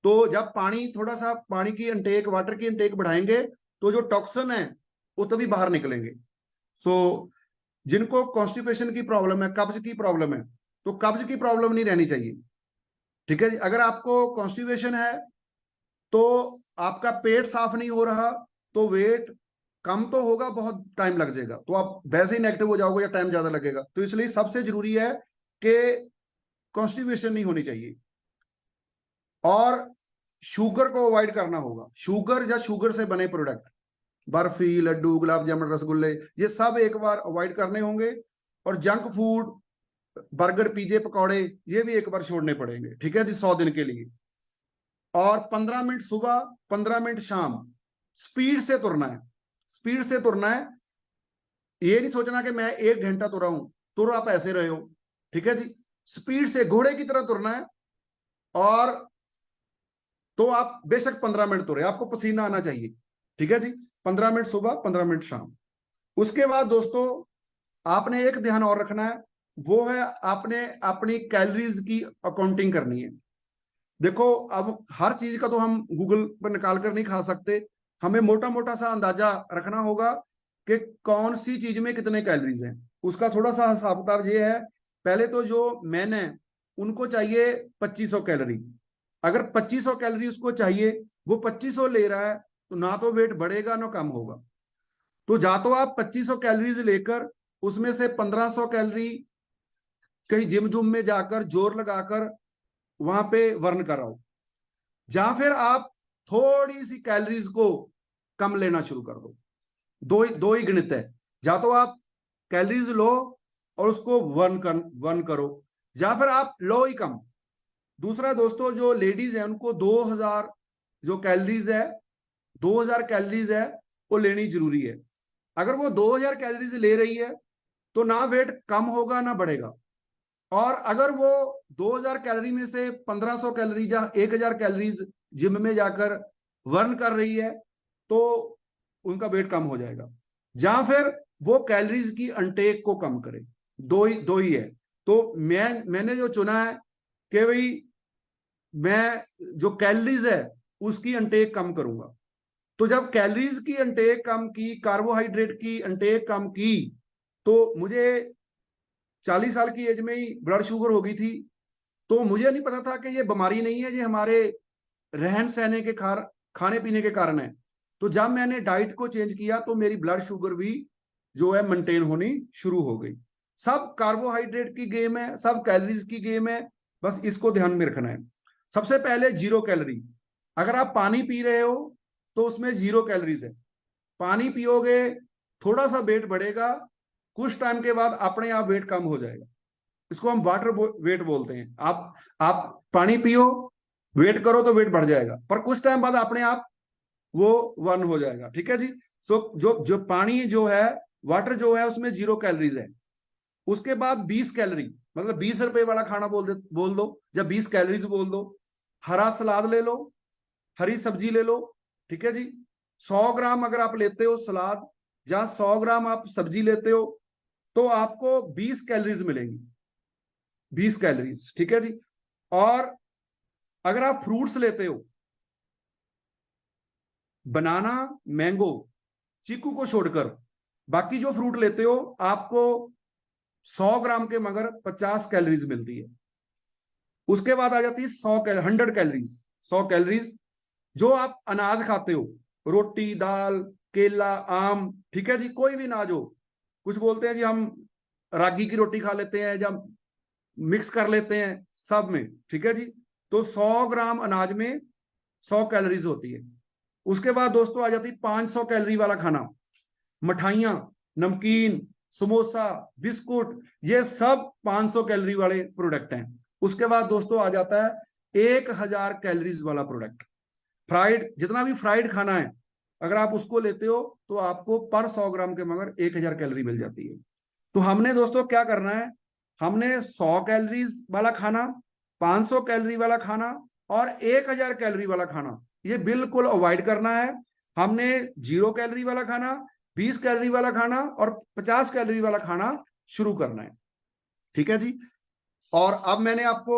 तो जब पानी थोड़ा सा पानी की इंटेक, वाटर की इंटेक बढ़ाएंगे तो जो टॉक्सिन है वो तभी बाहर निकलेंगे। सो जिनको कॉन्स्टिपेशन की प्रॉब्लम है, कब्ज की प्रॉब्लम है, तो कब्ज की प्रॉब्लम नहीं रहनी चाहिए, ठीक है जी। अगर आपको कॉन्स्टिपेशन है तो आपका पेट साफ नहीं हो रहा तो वेट कम तो होगा, बहुत टाइम लग जाएगा, तो आप वैसे ही नेगेटिव हो जाओगे या टाइम ज्यादा लगेगा। तो इसलिए सबसे जरूरी है कि कॉन्स्टिपेशन नहीं होनी चाहिए। और शुगर को अवॉइड करना होगा। शुगर या शुगर से बने प्रोडक्ट, बर्फी, लड्डू, गुलाब जामुन, रसगुल्ले, ये सब एक बार अवॉइड करने होंगे। और जंक फूड, बर्गर, पिज्जे, पकौड़े, ये भी एक बार छोड़ने पड़ेंगे, ठीक है जी, 100 दिन के लिए। और 15 मिनट सुबह, 15 मिनट शाम स्पीड से तुरना है। स्पीड से तुरना है, ये नहीं सोचना कि मैं 1 घंटा तुरा हूं, तुर आप ऐसे रहे हो, ठीक है जी। स्पीड से घोड़े की तरह तुरना है। और तो आप बेशक 15 मिनट तुरे, आपको पसीना आना चाहिए, ठीक है जी। 15 मिनट सुबह, 15 मिनट शाम। उसके बाद दोस्तों आपने एक ध्यान और रखना है, वो है आपने अपनी कैलोरीज की अकाउंटिंग करनी है। देखो अब हर चीज का तो हम गूगल पर निकाल कर नहीं खा सकते, हमें मोटा मोटा सा अंदाजा रखना होगा कि कौन सी चीज में कितने कैलोरीज हैं। उसका थोड़ा सा हिसाब किताब ये है, पहले तो जो मैन है उनको चाहिए 2500 कैलोरी। अगर 2500 कैलोरी उसको चाहिए, वो 2500 ले रहा है, तो ना तो वेट बढ़ेगा ना कम होगा। तो जा तो आप 2500 कैलोरीज लेकर उसमें से 1500 कैलोरी कहीं जिम जुम में जाकर जोर लगाकर वहां पे वर्न कराओ, या फिर आप थोड़ी सी कैलोरीज को कम लेना शुरू कर दो। दो ही गणित है, या तो आप कैलोरीज लो और उसको वर्न करो, या फिर आप लो ही कम। दूसरा दोस्तों, जो लेडीज है उनको 2000 जो कैलोरीज है, 2000 कैलोरीज है वो लेनी जरूरी है। अगर वो 2000 कैलोरीज ले रही है तो ना वेट कम होगा ना बढ़ेगा। और अगर वो 2000 कैलोरी में से 1500 कैलोरी या 1000 कैलोरीज जिम में जाकर वर्न कर रही है तो उनका वेट कम हो जाएगा। या फिर वो कैलोरीज की अनटेक को कम करे, दो ही है। तो मैंने जो चुना है कि भाई मैं जो कैलोरीज है उसकी अनटेक कम करूंगा। तो जब कैलोरीज की अनटेक कम की, कार्बोहाइड्रेट की अनटेक कम की, तो मुझे 40 साल की एज में ही ब्लड शुगर हो गई थी। तो मुझे नहीं पता था कि ये बीमारी नहीं है, ये हमारे रहन सहने के खाने पीने के कारण है। तो जब मैंने डाइट को चेंज किया तो मेरी ब्लड शुगर भी जो है मेंटेन होनी शुरू हो गई। सब कार्बोहाइड्रेट की गेम है, सब कैलोरीज की गेम है, बस इसको ध्यान में रखना है। सबसे पहले 0 कैलोरी। अगर आप पानी पी रहे हो तो उसमें 0 कैलोरीज है। पानी पियोगे थोड़ा सा वेट बढ़ेगा, कुछ टाइम के बाद अपने आप वेट कम हो जाएगा। इसको हम वाटर वेट बोलते हैं। आप पानी पियो, वेट करो तो वेट बढ़ जाएगा, पर कुछ टाइम बाद अपने आप वो 1 हो जाएगा। ठीक है जी। सो जो जो पानी जो है, वाटर जो है, उसमें 0 कैलोरीज है। उसके बाद 20 कैलोरी, मतलब 20 रुपए वाला खाना बोल दो, जब 20 कैलोरीज बोल दो। हरा सलाद ले लो, हरी सब्जी ले लो। ठीक है जी। 100 ग्राम अगर आप लेते हो सलाद, जहां 100 ग्राम आप सब्जी लेते हो, तो आपको 20 कैलोरीज मिलेंगी, 20 कैलोरीज। ठीक है जी। और अगर आप फ्रूट्स लेते हो, बनाना, मैंगो, चीकू को छोड़कर बाकी जो फ्रूट लेते हो, आपको 100 ग्राम के मगर 50 कैलोरीज मिलती है। उसके बाद आ जाती है 100 कैलोरीज, 100 कैलोरीज जो आप अनाज खाते हो, रोटी, दाल, केला, आम। ठीक है जी। कोई भी अनाज हो, कुछ बोलते हैं जी हम रागी की रोटी खा लेते हैं, या मिक्स कर लेते हैं सब में। ठीक है जी। तो 100 ग्राम अनाज में 100 कैलोरीज होती है। उसके बाद दोस्तों आ जाती 500 कैलोरी वाला खाना, मिठाइयाँ, नमकीन, समोसा, बिस्कुट, ये सब 500 कैलोरी वाले प्रोडक्ट हैं। उसके बाद दोस्तों आ जाता है 1000 कैलोरीज वाला प्रोडक्ट, फ्राइड। जितना भी फ्राइड खाना है, अगर आप उसको लेते हो तो आपको पर 100 ग्राम के मगर 1000 कैलोरी मिल जाती है। तो हमने दोस्तों क्या करना है, हमने 100 कैलोरीज वाला खाना, 500 कैलोरी वाला खाना और 1000 कैलोरी वाला खाना, ये बिल्कुल अवॉइड करना है। हमने 0 कैलोरी वाला खाना, 20 कैलोरी वाला खाना और 50 कैलोरी वाला खाना शुरू करना है। ठीक है जी। और अब मैंने आपको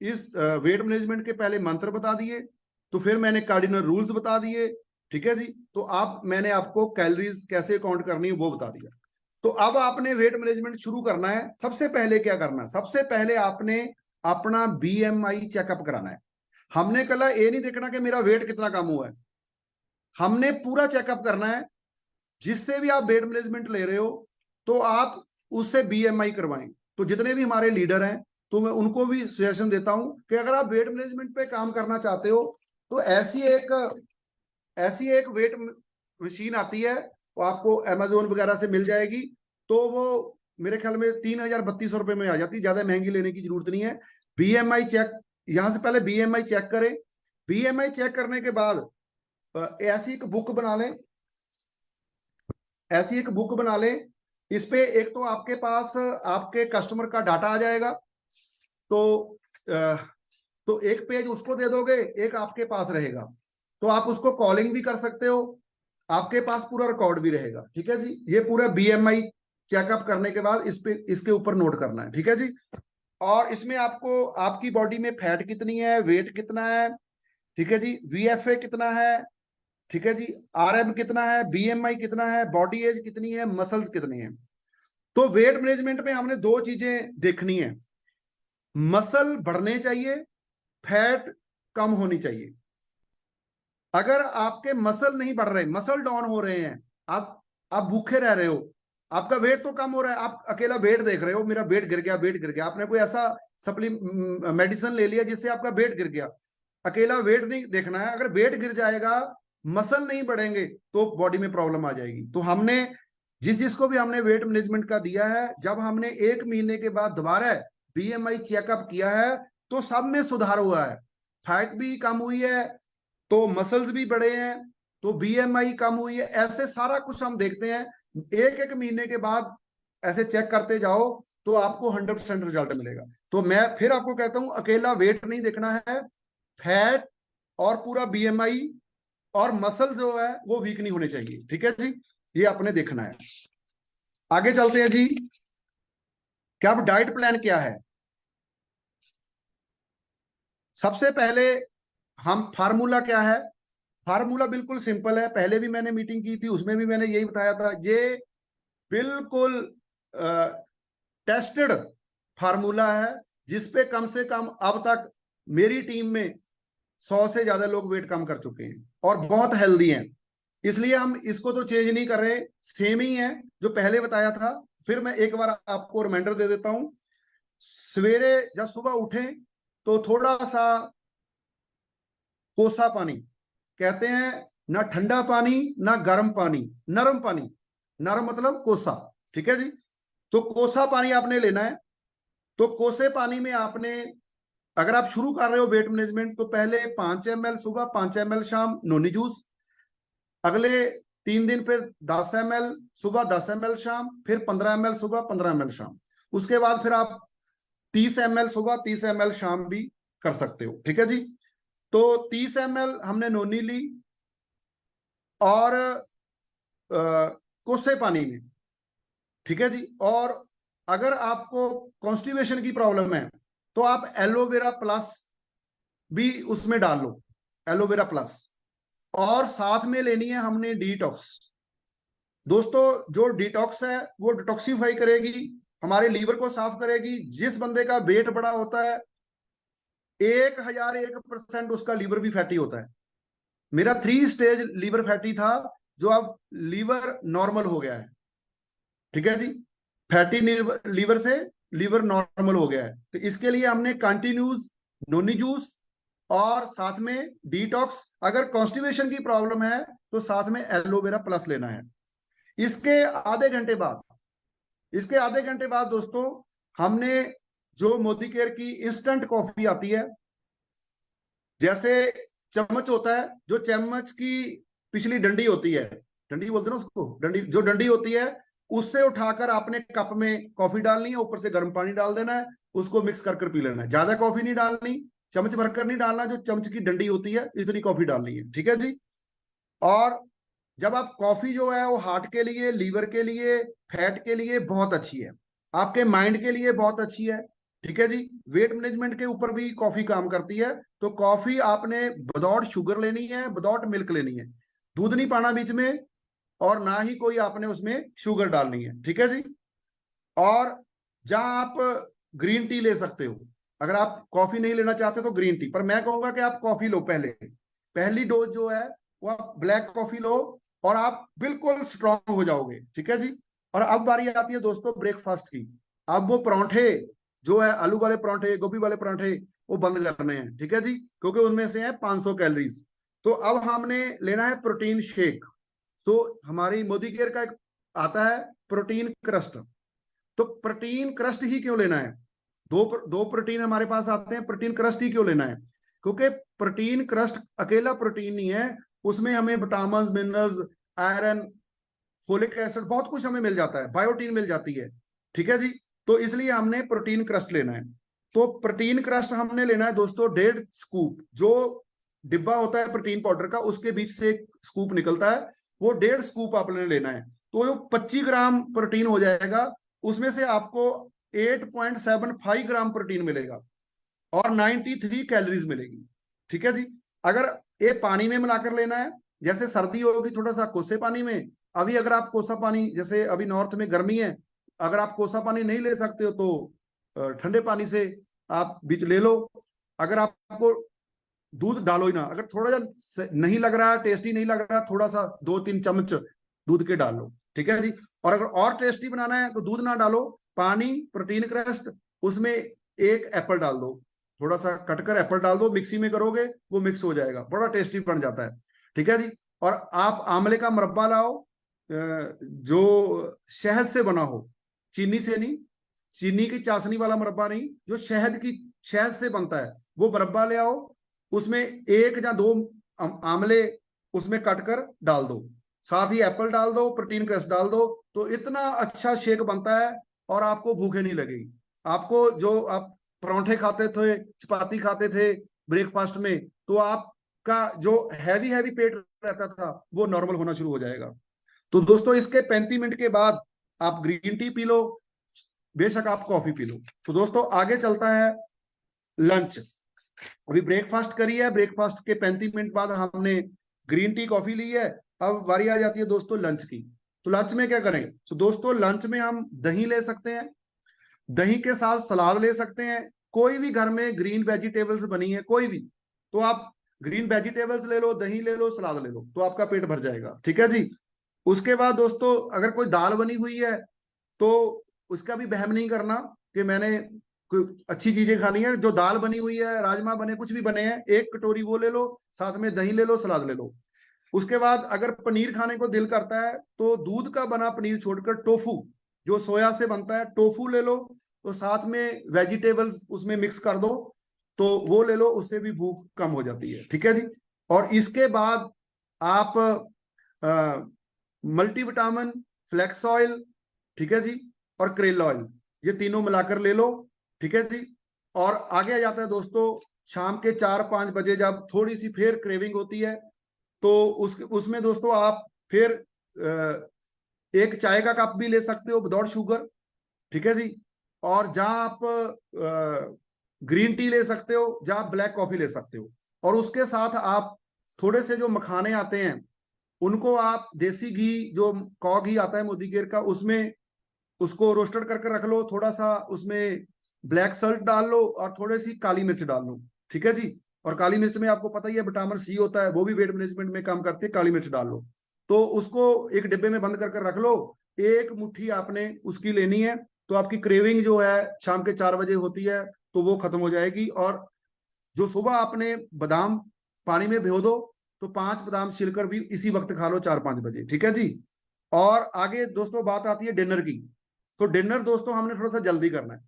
इस वेट मैनेजमेंट के पहले मंत्र बता दिए, तो फिर मैंने कार्डिनल रूल्स बता दिए। ठीक है जी। तो अब मैंने आपको कैलोरीज कैसे काउंट करनी है वो बता दिया। तो अब आपने वेट मैनेजमेंट शुरू करना है। सबसे पहले क्या करना है, सबसे पहले आपने अपना बीएमआई चेकअप कराना है। हमने कल ये नहीं देखना कि मेरा वेट कितना कम हुआ है, हमने पूरा चेकअप करना है। जिससे भी आप वेट मैनेजमेंट ले रहे हो, तो आप उससे बीएमआई करवाएं। तो जितने भी हमारे लीडर हैं, तो मैं उनको भी सजेशन देता हूं कि अगर आप वेट मैनेजमेंट पे काम करना चाहते हो, तो ऐसी एक वेट मशीन आती है, वो आपको अमेजोन वगैरह से मिल जाएगी। तो वो मेरे ख्याल में 3000-3200 रुपए में आ जाती है, ज्यादा महंगी लेने की जरूरत नहीं है। बीएमआई चेक, यहां से पहले बीएमआई चेक करें। बीएमआई चेक करने के बाद ऐसी एक बुक बना लें, ऐसी एक बुक बना लें। इस पे एक तो आपके पास आपके कस्टमर का डाटा आ जाएगा, तो तो एक पेज उसको दे दोगे, एक आपके पास रहेगा। तो आप उसको कॉलिंग भी कर सकते हो, आपके पास पूरा रिकॉर्ड भी रहेगा। ठीक है जी। ये पूरा बीएमआई चेकअप करने के बाद इस पे इसके ऊपर नोट करना है। ठीक है जी। और इसमें आपको आपकी बॉडी में फैट कितनी है, वेट कितना है, ठीक है जी, वीएफए कितना है, ठीक है जी, आरएम कितना है, बीएमआई कितना है, बॉडी एज कितनी है, मसल्स कितनी है। तो वेट मैनेजमेंट में हमने दो चीजें देखनी है, मसल बढ़ने चाहिए, फैट कम होनी चाहिए। अगर आपके मसल नहीं बढ़ रहे, मसल डाउन हो रहे हैं, आप भूखे रह रहे हो, आपका वेट तो कम हो रहा है, आप अकेला वेट देख रहे हो, मेरा वेट गिर गया, वेट गिर गया, आपने कोई ऐसा मेडिसिन ले लिया जिससे आपका वेट गिर गया। अकेला वेट नहीं देखना है, अगर वेट गिर जाएगा, मसल नहीं बढ़ेंगे, तो बॉडी में प्रॉब्लम आ जाएगी। तो हमने जिसको भी हमने वेट मैनेजमेंट का दिया है, जब हमने 1 महीने के बाद दोबारा बीएमआई चेकअप किया है, तो सब में सुधार हुआ है। फैट भी कम हुई है, तो मसल्स भी बढ़े हैं, तो बीएमआई कम हुई है। ऐसे सारा कुछ हम देखते हैं, एक एक महीने के बाद ऐसे चेक करते जाओ, तो आपको 100% रिजल्ट मिलेगा। तो मैं फिर आपको कहता हूं, अकेला वेट नहीं देखना है, फैट और पूरा बीएमआई और मसल जो है वो वीक नहीं होने चाहिए। ठीक है जी। ये आपने देखना है। आगे चलते हैं जी। क्या अब डाइट प्लान क्या है, सबसे पहले हम फार्मूला क्या है, फार्मूला बिल्कुल सिंपल है। पहले भी मैंने मीटिंग की थी, उसमें भी मैंने यही बताया था। ये बिल्कुल टेस्टेड फार्मूला है, जिसपे कम से कम अब तक मेरी टीम में 100 से ज्यादा लोग वेट कम कर चुके हैं और बहुत हेल्दी हैं। इसलिए हम इसको तो चेंज नहीं कर रहे, सेम ही है जो पहले बताया था। फिर मैं एक बार आपको रिमाइंडर दे देता हूं। सवेरे जब सुबह उठें, तो थोड़ा सा कोसा पानी, कहते हैं ना ठंडा पानी ना गर्म पानी, नरम पानी, नरम मतलब कोसा। ठीक है जी। तो कोसा पानी आपने लेना है। तो कोसे पानी में आपने अगर आप शुरू कर रहे हो वेट मैनेजमेंट तो पहले 5 ml सुबह, 5 ml शाम नोनी जूस, अगले 3 दिन फिर 10 ml सुबह, 10 ml शाम, फिर 15 ml सुबह, 15 ml शाम। उसके बाद फिर आप 30 ml सुबह, 30 ml शाम भी कर सकते हो। ठीक है जी। तो 30 ml हमने नोनी ली और कोसे पानी में। ठीक है जी। और अगर आपको कॉन्स्टिपेशन की प्रॉब्लम है तो आप एलोवेरा प्लस भी उसमें डाल लो, एलोवेरा प्लस। और साथ में लेनी है हमने डिटॉक्स। दोस्तों जो डिटॉक्स है वो डिटॉक्सिफाई करेगी, हमारे लीवर को साफ करेगी। जिस बंदे का वेट बड़ा होता है 1001% उसका लीवर भी फैटी होता है। मेरा 3 स्टेज लीवर फैटी था, जो अब लीवर नॉर्मल हो गया है। ठीक है जी। फैटी लीवर से लीवर नॉर्मल हो गया है। तो इसके लिए हमने कंटिन्यूस नोनी जूस और साथ में डिटॉक्स। अगर कॉन्स्टिपेशन की प्रॉब्लम है तो साथ में एलोवेरा प्लस लेना है। इसके आधे घंटे बाद दोस्तों हमने जो मोदी केयर की इंस्टेंट कॉफी आती है, जैसे चम्मच होता है, जो चम्मच की पिछली डंडी होती है, डंडी बोलते हैं ना उसको, डंडी, जो डंडी होती है उससे उठाकर आपने कप में कॉफी डालनी है, ऊपर से गर्म पानी डाल देना है, उसको मिक्स कर पी लेना है। ज्यादा कॉफी नहीं डालनी, चम्मच भरकर नहीं डालना, जो चम्मच की डंडी होती है इतनी कॉफी डालनी है। ठीक है जी। और जब आप कॉफी जो है वो हार्ट के लिए, लीवर के लिए, फैट के लिए बहुत अच्छी है, आपके माइंड के लिए बहुत अच्छी है। ठीक है जी। वेट मैनेजमेंट के ऊपर भी कॉफी काम करती है। तो कॉफी आपने विदाउट शुगर लेनी है, विदाउट मिल्क लेनी है, दूध नहीं पाना बीच में, और ना ही कोई आपने उसमें शुगर डालनी है। ठीक है जी। और जहां आप ग्रीन टी ले सकते हो, अगर आप कॉफी नहीं लेना चाहते तो ग्रीन टी, पर मैं कहूंगा कि आप कॉफी लो। पहली डोज जो है वो आप ब्लैक कॉफी लो और आप बिल्कुल स्ट्रांग हो जाओगे। ठीक है जी। और अब बारी आती है दोस्तों ब्रेकफास्ट की। अब वो परांठे जो है, आलू वाले परांठे, गोभी वाले परांठे, वो बंद करने हैं। ठीक है जी। क्योंकि उनमें से है 500 कैलोरीज। तो अब हमने लेना है प्रोटीन शेक। सो हमारी मोदी केयर का एक आता है प्रोटीन क्रस्ट। तो प्रोटीन क्रस्ट ही क्यों लेना है? दो प्रोटीन हमारे पास आते हैं, प्रोटीन क्रस्ट ही क्यों लेना है? क्योंकि प्रोटीन क्रस्ट अकेला प्रोटीन नहीं है, उसमें हमें vitamin, minerals, iron, folic acid, बहुत कुछ हमें मिल जाता है, बायोटीन मिल जाती है। ठीक है जी। तो इसलिए हमने प्रोटीन क्रस्ट लेना है। तो प्रोटीन क्रस्ट हमने लेना है दोस्तों 1.5 स्कूप। जो डिब्बा होता है प्रोटीन पाउडर का, उसके बीच से एक स्कूप निकलता है, वो 1.5 स्कूप आपने लेना है। तो वो 25 ग्राम प्रोटीन हो जाएगा। उसमें से आपको 8.75 ग्राम प्रोटीन मिलेगा और 93 कैलोरीज मिलेगी। ठीक है जी। अगर ये पानी में मिलाकर लेना है, जैसे सर्दी होगी थोड़ा सा कोसे पानी में, अभी अगर आप कोसा पानी, जैसे अभी नॉर्थ में गर्मी है, अगर आप कोसा पानी नहीं ले सकते हो तो ठंडे पानी से आप बीच ले लो। अगर आपको दूध डालो ही ना, अगर थोड़ा सा नहीं लग रहा, टेस्टी नहीं लग रहा, थोड़ा सा 2-3 चम्मच दूध के डाल लो। ठीक है जी। और अगर और टेस्टी बनाना है तो दूध ना डालो, पानी, प्रोटीन क्रस्ट, उसमें एक एप्पल डाल दो, थोड़ा सा कटकर एप्पल डाल दो, मिक्सी में करोगे वो मिक्स हो जाएगा, बड़ा टेस्टी बन जाता है। ठीक है जी। और आप आंवले का मुरब्बा लाओ, जो शहद से बना हो, चीनी से नहीं, चीनी की चाशनी वाला मुरब्बा नहीं, जो शहद से बनता है वो मुरब्बा ले आओ। उसमें 1 या 2 आंवले उसमें कट कर डाल दो, साथ ही एप्पल डाल दो, प्रोटीन क्रस्ट डाल दो, तो इतना अच्छा शेक बनता है और आपको भूखे नहीं लगेगी। आपको जो आप परांठे खाते थे, चपाती खाते थे ब्रेकफास्ट में, तो आपका जो हैवी हैवी पेट रहता था वो नॉर्मल होना शुरू हो जाएगा। तो दोस्तों इसके 35 मिनट के बाद आप ग्रीन टी पी लो, बेशक आप कॉफी पी लो। तो दोस्तों आगे चलता है लंच। अभी ब्रेकफास्ट करी है, ब्रेकफास्ट के 35 मिनट बाद हमने ग्रीन टी कॉफी ली है। अब बारी आ जाती है दोस्तों लंच की। तो लंच में क्या करें? तो दोस्तों लंच में हम दही ले सकते हैं, दही के साथ सलाद ले सकते हैं। कोई भी घर में ग्रीन वेजिटेबल्स बनी है कोई भी, तो आप ग्रीन वेजिटेबल्स ले लो, दही ले लो, सलाद ले लो, तो आपका पेट भर जाएगा। ठीक है जी। उसके बाद दोस्तों अगर कोई दाल बनी हुई है तो उसका भी वहम नहीं करना कि मैंने कोई अच्छी चीजें खानी है। जो दाल बनी हुई है, राजमा बने, कुछ भी बने हैं, 1 कटोरी वो ले लो, साथ में दही ले लो, सलाद ले लो। उसके बाद अगर पनीर खाने को दिल करता है तो दूध का बना पनीर छोड़कर टोफू, जो सोया से बनता है, टोफू ले लो, तो साथ में वेजिटेबल्स उसमें मिक्स कर दो, तो वो ले लो, उससे भी भूख कम हो जाती है। ठीक है जी। और इसके बाद आप मल्टीविटामिन, फ्लेक्स ऑयल, ठीक है जी, और क्रेल ऑयल, ये तीनों मिलाकर ले लो। ठीक है जी। और आगे आ जाता है दोस्तों, शाम के 4-5 बजे जब थोड़ी सी फिर क्रेविंग होती है, तो उसमें दोस्तों आप फिर एक चाय का कप भी ले सकते हो विदाउट शुगर। ठीक है जी। और जहां आप ग्रीन टी ले सकते हो, जहां आप ब्लैक कॉफी ले सकते हो। और उसके साथ आप थोड़े से जो मखाने आते हैं, उनको आप देसी घी, जो कौ घी आता है मोदी केयर का, उसमें उसको रोस्टेड करके रख लो, थोड़ा सा उसमें ब्लैक सल्ट डाल लो और थोड़ी सी काली मिर्च डाल लो। ठीक है जी। और काली मिर्च में आपको पता ही है विटामिन सी होता है, वो भी वेट मैनेजमेंट में काम करती है, काली मिर्च डाल लो। तो उसको एक डिब्बे में बंद करके रख लो। एक मुट्ठी आपने उसकी लेनी है, तो आपकी क्रेविंग जो है शाम के 4 बजे होती है, तो वो खत्म हो जाएगी। और जो सुबह आपने बादाम पानी में भिगो दो, तो 5 बादाम छिलकर भी इसी वक्त खा लो, 4-5 बजे। ठीक है जी। और आगे दोस्तों बात आती है डिनर की। तो डिनर दोस्तों हमने थोड़ा सा जल्दी करना है।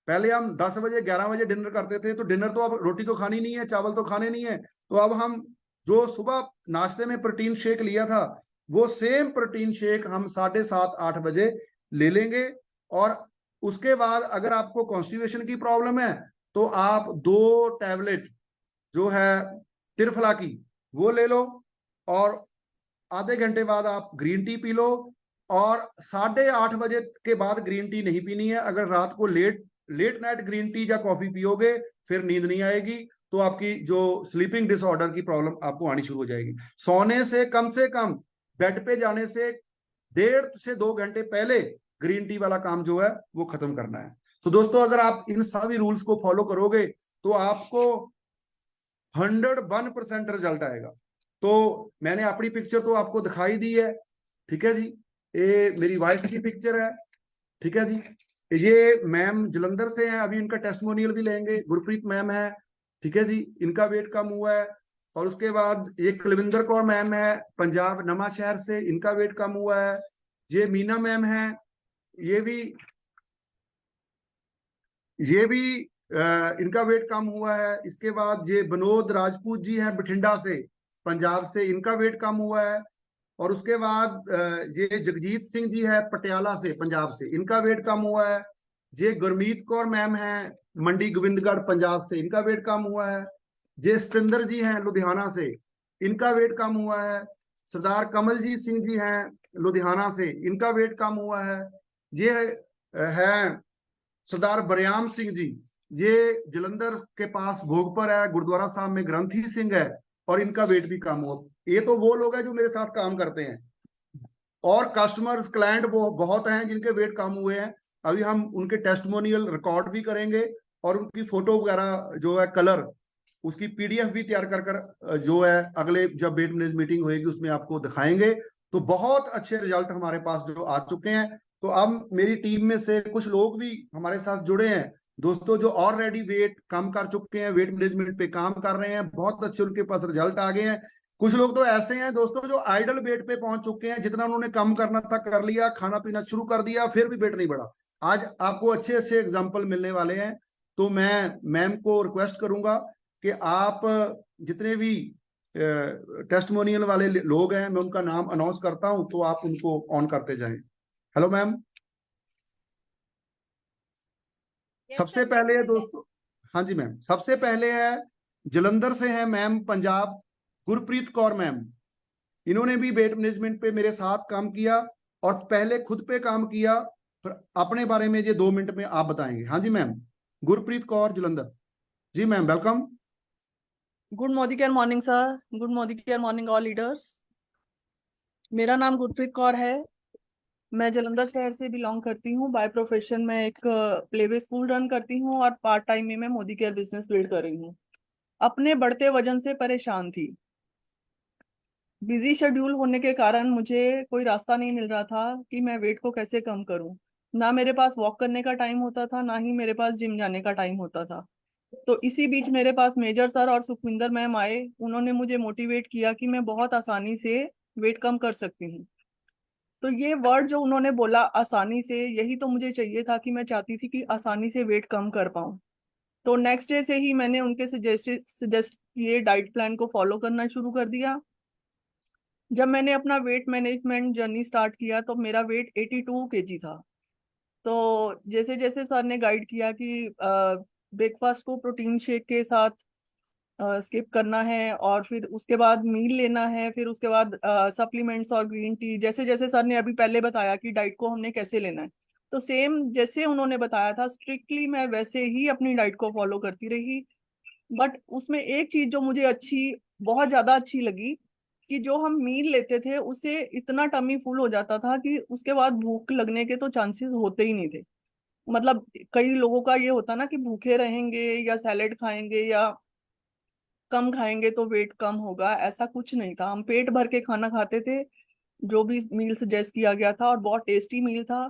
पहले हम 10 बजे 11 बजे डिनर करते थे, तो डिनर तो अब रोटी तो खानी नहीं है, चावल तो खाने नहीं है। तो अब हम जो सुबह नाश्ते में प्रोटीन शेक लिया था, वो सेम प्रोटीन शेक हम 7:30-8 बजे ले लेंगे। और उसके बाद अगर आपको कॉन्स्टिपेशन की प्रॉब्लम है, तो आप 2 टैबलेट जो है त्रिफला की, वो ले लो। और आधे घंटे बाद आप ग्रीन टी पी लो। और 8:30 बजे के बाद ग्रीन टी नहीं पीनी है। अगर रात को late late night green tea या कॉफी पियोगे, फिर नींद नहीं आएगी, तो आपकी जो स्लीपिंग डिसऑर्डर की प्रॉब्लम आपको आनी शुरू हो जाएगी। सोने से कम बेड पे जाने से 1.5 से 2 घंटे पहले ग्रीन टी वाला काम जो है वो खत्म करना है। तो दोस्तों, अगर आप इन सभी रूल्स को फॉलो करोगे, तो आपको 101% रिजल्ट आएगा। तो मैंने अपनी पिक्चर तो आपको दिखाई दी है। ठीक है जी। ये मेरी वाइफ की पिक्चर है। ठीक है जी। ये मैम जलंधर से हैं, अभी इनका टेस्टिमोनियल भी लेंगे। गुरप्रीत मैम है। ठीक है जी, इनका वेट कम हुआ है। और उसके बाद ये कुलविंदर कौर मैम है, पंजाब नमा शहर से, इनका वेट कम हुआ है। ये मीना मैम है, ये भी ये भी इनका वेट कम हुआ है। इसके बाद ये विनोद राजपूत जी हैं बठिंडा से, पंजाब से, इनका वेट कम हुआ है। और उसके बाद ये जगजीत सिंह जी है पटियाला से, पंजाब से, इनका वेट कम हुआ है। ये गुरमीत कौर मैम है मंडी गोविंदगढ़ पंजाब से, इनका वेट कम हुआ है। ये सतिंदर जी हैं लुधियाना से, इनका वेट कम हुआ है। सरदार कमलजीत सिंह जी हैं लुधियाना से, इनका वेट कम हुआ है। ये है सरदार बरयाम सिंह जी, ये जलंधर के पास भोगपुर है, गुरुद्वारा साहब में ग्रंथी सिंह है, और इनका वेट भी कम हुआ। ये तो वो लोग हैं जो मेरे साथ काम करते हैं। और कस्टमर्स क्लाइंट वो बहुत हैं जिनके वेट कम हुए हैं। अभी हम उनके टेस्टिमोनियल रिकॉर्ड भी करेंगे, और उनकी फोटो वगैरह जो है कलर, उसकी पीडीएफ भी तैयार कर जो है अगले जब वेट मैनेज मीटिंग होगी उसमें आपको दिखाएंगे। तो बहुत अच्छे रिजल्ट हमारे पास जो आ चुके हैं। तो अब मेरी टीम में से कुछ लोग भी हमारे साथ जुड़े हैं दोस्तों, जो ऑलरेडी वेट कम कर चुके हैं, वेट मैनेजमेंट पे काम कर रहे हैं, बहुत अच्छे उनके पास रिजल्ट आ गए हैं। कुछ लोग तो ऐसे हैं दोस्तों जो आइडल वेट पे पहुंच चुके हैं, जितना उन्होंने कम करना था कर लिया, खाना पीना शुरू कर दिया, फिर भी वेट नहीं बढ़ा। आज आपको अच्छे अच्छे एग्जाम्पल मिलने वाले हैं। तो मैं मैम को रिक्वेस्ट करूंगा कि आप जितने भी टेस्टिमोनियल वाले लोग हैं, मैं उनका नाम अनाउंस करता हूं, तो आप उनको ऑन करते जाएं। Hello ma'am. Yes, सबसे sir. पहले है दोस्तों, हाँ जी मैम, सबसे पहले है जलंधर से है मैम पंजाब, गुरप्रीत कौर मैम। इन्होंने भी वेट मैनेजमेंट पे मेरे साथ काम किया, और पहले खुद पे काम किया, फिर अपने बारे में ये 2 मिनट में आप बताएंगे। हाँ जी मैम, गुरप्रीत कौर जलंधर। जी ma'am, welcome. Good Modi care morning sir, good Modi care morning all leaders. मेरा नाम गुरप्रीत कौर है। मैं जलंधर शहर से बिलोंग करती हूँ। बाय प्रोफेशन मैं एक प्लेवे स्कूल रन करती हूँ, और पार्ट टाइम में मैं मोदी केयर बिजनेस बिल्ड कर रही हूँ। अपने बढ़ते वजन से परेशान थी। बिजी शेड्यूल होने के कारण मुझे कोई रास्ता नहीं मिल रहा था कि मैं वेट को कैसे कम करूँ। ना मेरे पास वॉक करने का टाइम होता था, ना ही मेरे पास जिम जाने का टाइम होता था। तो इसी बीच मेरे पास मेजर सर और सुखविंदर मैम आए। उन्होंने मुझे मोटिवेट किया कि मैं बहुत आसानी से वेट कम कर सकती हूँ। तो ये वर्ड जो उन्होंने बोला आसानी से, यही तो मुझे चाहिए था, कि मैं चाहती थी कि आसानी से वेट कम कर पाऊँ। तो नेक्स्ट डे से ही मैंने उनके सजेस्ट किए डाइट प्लान को फॉलो करना शुरू कर दिया। जब मैंने अपना वेट मैनेजमेंट जर्नी स्टार्ट किया तो मेरा वेट 82 kg था। तो जैसे जैसे सर ने गाइड किया कि ब्रेकफास्ट को प्रोटीन शेक के साथ स्किप करना है, और फिर उसके बाद मील लेना है, फिर उसके बाद सप्लीमेंट्स और ग्रीन टी, जैसे जैसे सर ने अभी पहले बताया कि डाइट को हमने कैसे लेना है, तो सेम जैसे उन्होंने बताया था स्ट्रिक्टली मैं वैसे ही अपनी डाइट को फॉलो करती रही। बट उसमें एक चीज जो मुझे बहुत ज्यादा अच्छी लगी कि जो हम मील लेते थे उसे इतना टमी फुल हो जाता था कि उसके बाद भूख लगने के तो चांसेस होते ही नहीं थे। मतलब कई लोगों का ये होता ना कि भूखे रहेंगे या सैलेड खाएंगे या कम खाएंगे तो वेट कम होगा, ऐसा कुछ नहीं था। हम पेट भर के खाना खाते थे, जो भी मील सजेस्ट किया गया था, और बहुत टेस्टी मील था।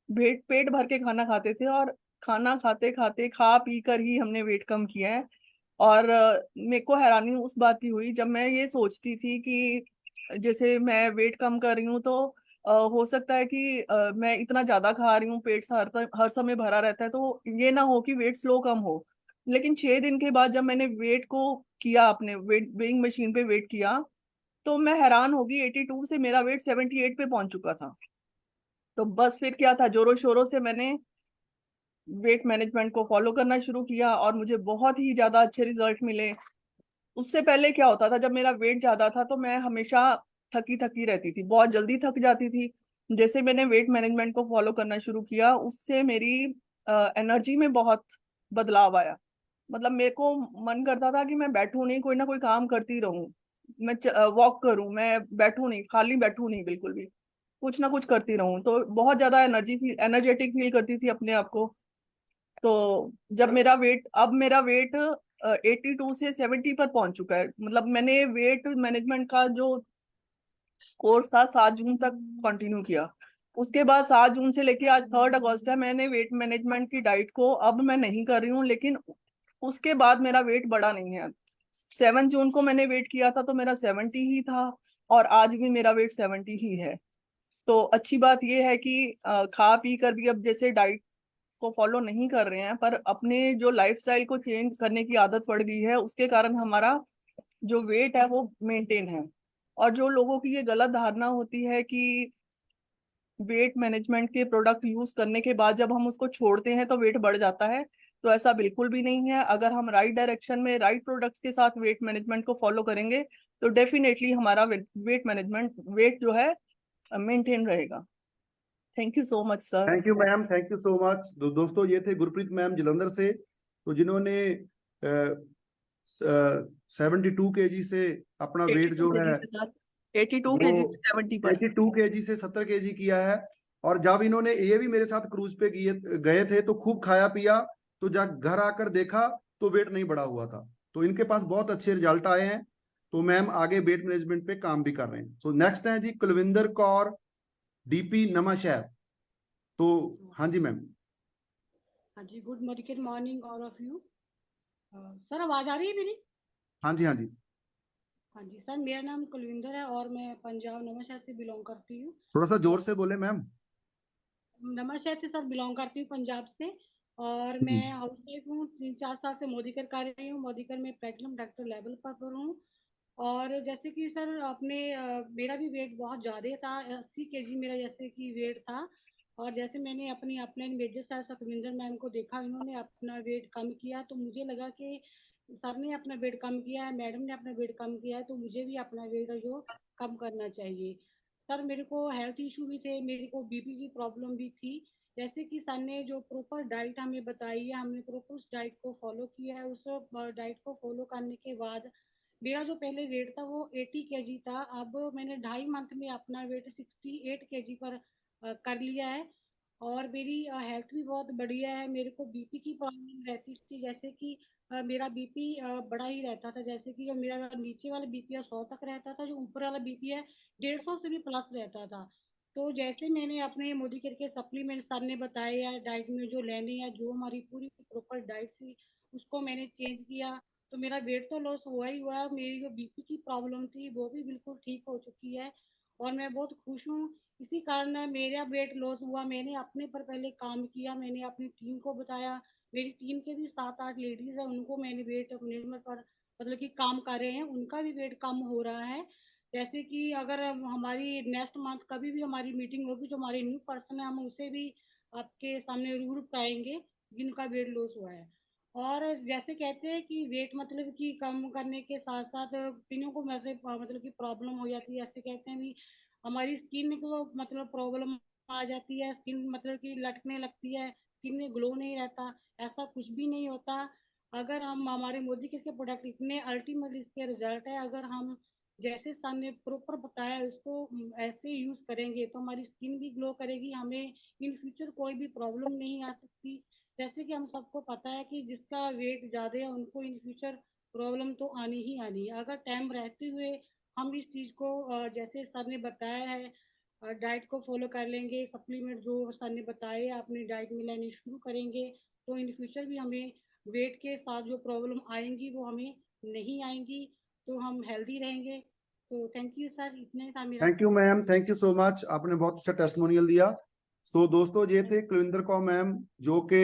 पेट पेट भर के खाना खाते थे, और खाना खाते खाते खा पी कर ही हमने वेट कम किया है। और मेरे को हैरानी उस बात की हुई जब मैं ये सोचती थी कि जैसे मैं वेट कम कर रही हूँ तो हो सकता है कि मैं इतना ज्यादा खा रही हूँ, पेट हर समय भरा रहता है, तो ये ना हो कि वेट स्लो कम हो। लेकिन 6 दिन के बाद जब मैंने वेट को किया, अपने वेट वेइंग मशीन पे वेट किया, तो मैं हैरान होगी, 82 से मेरा वेट 78 पे पहुंच चुका था। तो बस फिर क्या था, जोरों शोरों से मैंने वेट मैनेजमेंट को फॉलो करना शुरू किया और मुझे बहुत ही ज्यादा अच्छे रिजल्ट मिले। उससे पहले क्या होता था, जब मेरा वेट ज्यादा था तो मैं हमेशा थकी थकी रहती थी, बहुत जल्दी थक जाती थी। जैसे मैंने वेट मैनेजमेंट को फॉलो करना शुरू किया, उससे मेरी एनर्जी में बहुत बदलाव आया। मतलब मेरे को मन करता था कि मैं बैठूं नहीं, कोई ना कोई काम करती रहूं, मैं वॉक करूं, मैं बैठूं नहीं, खाली बैठूं नहीं, बिल्कुल भी कुछ ना कुछ करती रहूं। तो बहुत ज्यादा एनर्जेटिक फील करती थी अपने आप को। तो जब मेरा वेट 82 से 70 पर पहुंच चुका है। मतलब मैंने वेट मैनेजमेंट का जो कोर्स था 7 जून तक कंटिन्यू किया। उसके बाद 7 जून से लेके आज 3 अगस्त है, मैंने वेट मैनेजमेंट की डाइट को अब मैं नहीं कर रही हूँ, लेकिन उसके बाद मेरा वेट बढ़ा नहीं है। 7 जून को मैंने वेट किया था तो मेरा 70 ही था, और आज भी मेरा वेट 70 ही है। तो अच्छी बात यह है कि खा पी कर भी अब जैसे डाइट को फॉलो नहीं कर रहे हैं, पर अपने जो लाइफस्टाइल को चेंज करने की आदत पड़ गई है, उसके कारण हमारा जो वेट है वो मेंटेन है। और जो लोगों की ये गलत धारणा होती है कि वेट मैनेजमेंट के प्रोडक्ट यूज करने के बाद जब हम उसको छोड़ते हैं तो वेट बढ़ जाता है, तो ऐसा बिल्कुल भी नहीं है। अगर हम राइट डायरेक्शन में राइट प्रोडक्ट्स के साथ वेट मैनेजमेंट को फॉलो करेंगे तो डेफिनेटली हमारा वेट जो है मेंटेन रहेगा। Thank you so much sir. Thank you ma'am, thank you so much. दोस्तों ये थे गुरप्रीत मैम जलंधर से, तो जिन्होंने 72 kg से अपना वेट 82 जो केजी है से सर, 82 वो केजी से 70 पर। 82 kg से 70 kg किया है। और जब इन्होंने ये भी मेरे साथ क्रूज पे गए थे तो खूब खाया पिया, तो जब घर आकर देखा तो वेट नहीं बढ़ा हुआ था। तो इनके पास बहुत अच्छे रिजल्ट आए हैं। तो मैम आगे वेट मैनेजमेंट पे काम भी कर रहे हैं। सो नेक्स्ट है जी कुलविंदर कौर, डीपी नवांशहर। तो हाँ जी मैम। हाँ जी, good morning all of you. Sir आवाज आ रही है मेरी? हाँ जी, हाँ जी। हाँ जी सर, मेरा नाम कुलविंदर है और मैं पंजाब नवांशहर से बिलोंग करती हूँ। थोड़ा सा जोर और से बोले मैम। नवांशहर से सर बिलोंग करती हूँ, पंजाब से। और मैं हाउस वाइफ हूँ, 3-4 साल से मोदीकर कर रही हूँ। मोदीकर में प्लेटिनम डॉक्टर लेवल पर हूँ। और जैसे कि सर मेरा भी वेट बहुत ज़्यादा था, 80 kg मेरा जैसे कि वेट था। और जैसे मैंने अपनी upline major sir Sukhwinder ma'am को देखा, इन्होंने अपना वेट कम किया, तो मुझे लगा कि सर ने अपना वेट कम किया है, मैडम ने अपना वेट कम किया है, तो मुझे भी अपना वेट जो कम करना चाहिए। सर मेरे को हेल्थ इशू भी थे, मेरे को बीपी की प्रॉब्लम भी थी। जैसे कि सर ने जो प्रॉपर डाइट हमें बताई है, हमने प्रॉपर उस डाइट को फॉलो किया है। उस डाइट को फॉलो करने के बाद मेरा जो पहले वेट था वो 80 kg था। अब मैंने 2.5 मंथ में अपना वेट 68 kg पर कर लिया है। और मेरी हेल्थ भी बहुत बढ़िया है। मेरे को बीपी की प्रॉब्लम रहती थी, जैसे कि मेरा बीपी बड़ा ही रहता था। जैसे कि जो मेरा नीचे वाला बीपी है 100 तक रहता था, जो ऊपर वाला बीपी है 150 से भी प्लस रहता था। तो जैसे मैंने अपने मोदी केयर के सप्लीमेंट सर ने बताए या डाइट में जो लेने हैं, जो हमारी पूरी प्रॉपर डाइट थी उसको मैंने चेंज किया, तो मेरा वेट तो लॉस हुआ ही हुआ। मेरी जो बीपी की प्रॉब्लम थी वो भी बिल्कुल ठीक हो चुकी है और मैं बहुत खुश हूँ। इसी कारण मेरा वेट लॉस हुआ। मैंने अपने पर पहले काम किया, मैंने अपनी टीम को बताया, मेरी टीम के भी 7-8 लेडीज है, उनको मैंने वेट निर्मल पर मतलब कि काम कर रहे हैं, उनका भी वेट कम हो रहा है। जैसे कि अगर हमारी नेक्स्ट मंथ कभी भी हमारी मीटिंग होगी, जो हमारे न्यू पर्सन है हम उसे भी आपके सामने रूबरू कराएंगे जिनका वेट लॉस हुआ है। और जैसे कहते हैं कि वेट मतलब कि कम करने के साथ साथ कईयों को वैसे मतलब कि प्रॉब्लम हो जाती है, ऐसे कहते हैं भी हमारी स्किन को मतलब प्रॉब्लम आ जाती है, स्किन मतलब कि लटकने लगती है, स्किन में ग्लो नहीं रहता। ऐसा कुछ भी नहीं होता। अगर हम हमारे मोदी के प्रोडक्ट इतने अल्टीमेट इसके रिजल्ट है, अगर हम जैसे सर ने प्रॉपर बताया उसको ऐसे यूज करेंगे तो हमारी स्किन भी ग्लो करेगी, हमें इन फ्यूचर कोई भी प्रॉब्लम नहीं आ सकती। जैसे कि हम सबको पता है कि जिसका वेट ज्यादा है उनको इन फ्यूचर प्रॉब्लम तो आनी ही आनी है। अगर टाइम रहते हुए हम इस चीज को जैसे सर ने बताया है डाइट को फॉलो कर लेंगे, सप्लीमेंट जो सर ने बताए अपनी डाइट में लेनी शुरू करेंगे, तो इन फ्यूचर भी हमें वेट के साथ जो प्रॉब्लम आएंगी वो हमें नहीं आएंगी, तो हम हेल्दी रहेंगे। तो थैंक यू सर, इतने था मेरा। Thank you ma'am, thank you so much, आपने बहुत अच्छा टेस्टिमोनियल दिया। सो दोस्तों, ये थे कुलविंदर कौर मैम, जो कि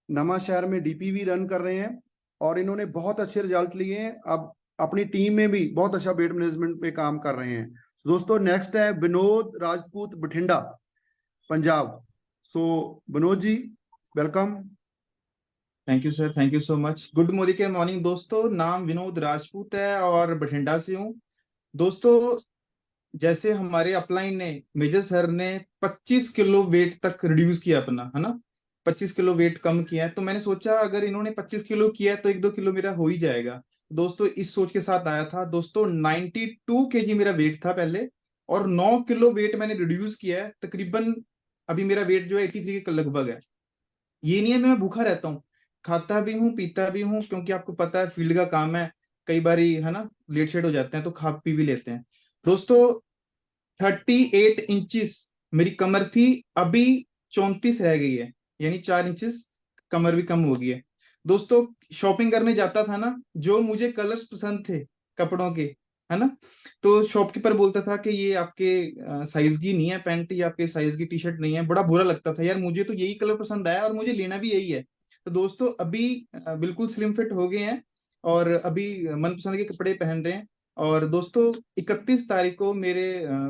नवा शहर में डीपीवी रन कर रहे हैं और इन्होंने बहुत अच्छे रिजल्ट लिए हैं। अब अपनी टीम में भी बहुत अच्छा वेट मैनेजमेंट पे काम कर रहे हैं। दोस्तों, नेक्स्ट है Vinod Rajput, Bathinda, Punjab. So Vinod ji, welcome. Thank you sir, thank you so much. Good Modi के मॉर्निंग दोस्तों, नाम विनोद राजपूत है और बठिंडा से हूँ। दोस्तों, जैसे हमारे अपलाइन ने, मेजर सर ने 25 किलो वेट तक रिड्यूस किया अपना, है ना, 25 किलो वेट कम किया है, तो मैंने सोचा अगर इन्होंने 25 किलो किया है तो 1-2 किलो मेरा हो ही जाएगा। दोस्तों, इस सोच के साथ आया था। दोस्तों, 92 केजी मेरा वेट था पहले, और 9 किलो वेट मैंने रिड्यूस किया है तकरीबन। अभी मेरा वेट जो है 83 के लगभग है। ये नहीं है मैं भूखा रहता हूँ, खाता भी हूँ पीता भी हूँ, क्योंकि आपको पता है फील्ड का काम है, कई बारी है ना लेट शेट हो जाते हैं तो खा पी भी लेते हैं। दोस्तों, 38 इंचिस मेरी कमर थी, अभी 34 रह गई है, यानी 4 इंचिस कमर भी कम हो गई है। दोस्तों, शॉपिंग करने जाता था ना, जो मुझे कलर्स पसंद थे कपड़ों के, है ना, तो शॉपकीपर बोलता था कि ये आपके साइज की नहीं है पैंट, या आपके साइज की टी शर्ट नहीं है। बड़ा बुरा लगता था यार, मुझे तो यही कलर पसंद आया और मुझे लेना भी यही है। तो दोस्तों, अभी बिल्कुल स्लिम फिट हो गए हैं और अभी मनपसंद के कपड़े पहन रहे हैं। और दोस्तों, 31 तारीख को मेरे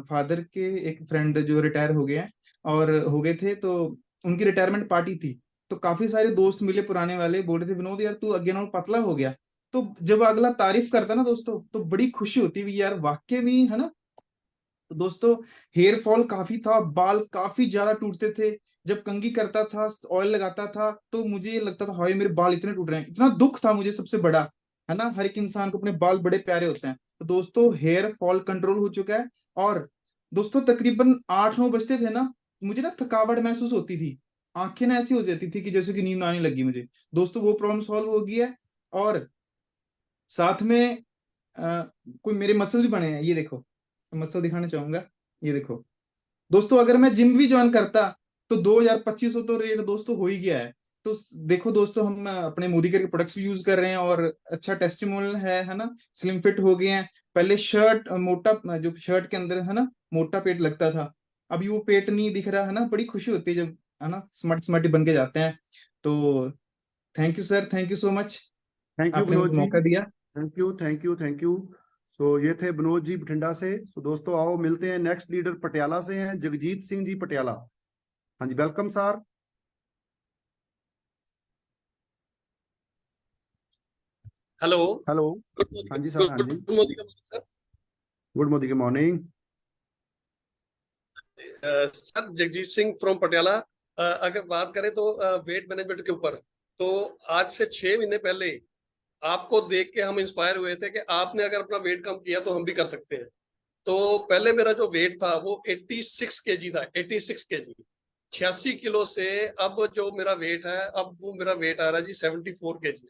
फादर के एक फ्रेंड जो रिटायर हो गए हैं और हो गए थे, तो उनकी रिटायरमेंट पार्टी थी। तो काफी सारे दोस्त मिले पुराने वाले, बोल रहे थे विनोद यार तू अगेन और पतला हो गया। तो जब अगला तारीफ करता ना दोस्तों, तो बड़ी खुशी होती है यार, वाकई में, है ना। तो दोस्तों, हेयर फॉल काफी था, बाल काफी ज्यादा टूटते थे। जब कंघी करता था, ऑयल लगाता था, तो मुझे लगता था हाय मेरे बाल इतने टूट रहे हैं, इतना दुख था मुझे, सबसे बड़ा, है ना, हर एक इंसान को अपने बाल बड़े प्यारे होते हैं। तो दोस्तों, हेयर फॉल कंट्रोल हो चुका है। और दोस्तों, तकरीबन 8-9 बजते थे ना, मुझे ना थकावट महसूस होती थी, आंखें ना ऐसी हो जाती थी कि जैसे कि नींद आने लगी मुझे। दोस्तों, वो प्रॉब्लम सॉल्व हो गई है। और साथ में कोई मेरे मसल भी बने हैं, ये देखो, मसल दिखाना चाहूंगा, ये देखो। दोस्तों, अगर मैं जिम भी ज्वाइन करता तो 2,000-2,500 तो रेट दोस्तों हो ही गया है। तो देखो दोस्तों, हम अपने मोदी के प्रोडक्ट्स भी यूज कर रहे हैं और अच्छा टेस्टिमोनियल है ना, स्लिम फिट हो गए हैं। पहले शर्ट मोटा, जो शर्ट के अंदर है ना मोटा पेट लगता था, अभी वो पेट नहीं दिख रहा, है ना, बड़ी खुशी होती है जब, है ना, स्मार्ट स्मार्ट बन के जाते हैं। तो thank you sir, thank you so much, thank you आपने विनोद मुझे जी, मौका दिया। Thank you, thank you, thank you. So ये थे विनोद जी बठिंडा से। सो दोस्तों, आओ मिलते हैं, नेक्स्ट लीडर पटियाला से हैं जगजीत सिंह जी, पटियाला। हाँ जी, welcome sir. Hello. Hello. Good हाँ जी सर, हाँ जी, morning sir. Good morning, morning. Sir, Jagjit Singh from Patiala. अगर बात करें तो वेट मैनेजमेंट के ऊपर, तो आज से 6 महीने पहले आपको देख के हम इंस्पायर हुए थे कि आपने अगर अपना वेट कम किया तो हम भी कर सकते हैं। तो पहले मेरा जो वेट था वो 86 केजी था, 86 केजी, 86 किलो से अब जो मेरा वेट है, अब वो मेरा वेट आ रहा है जी 74 केजी।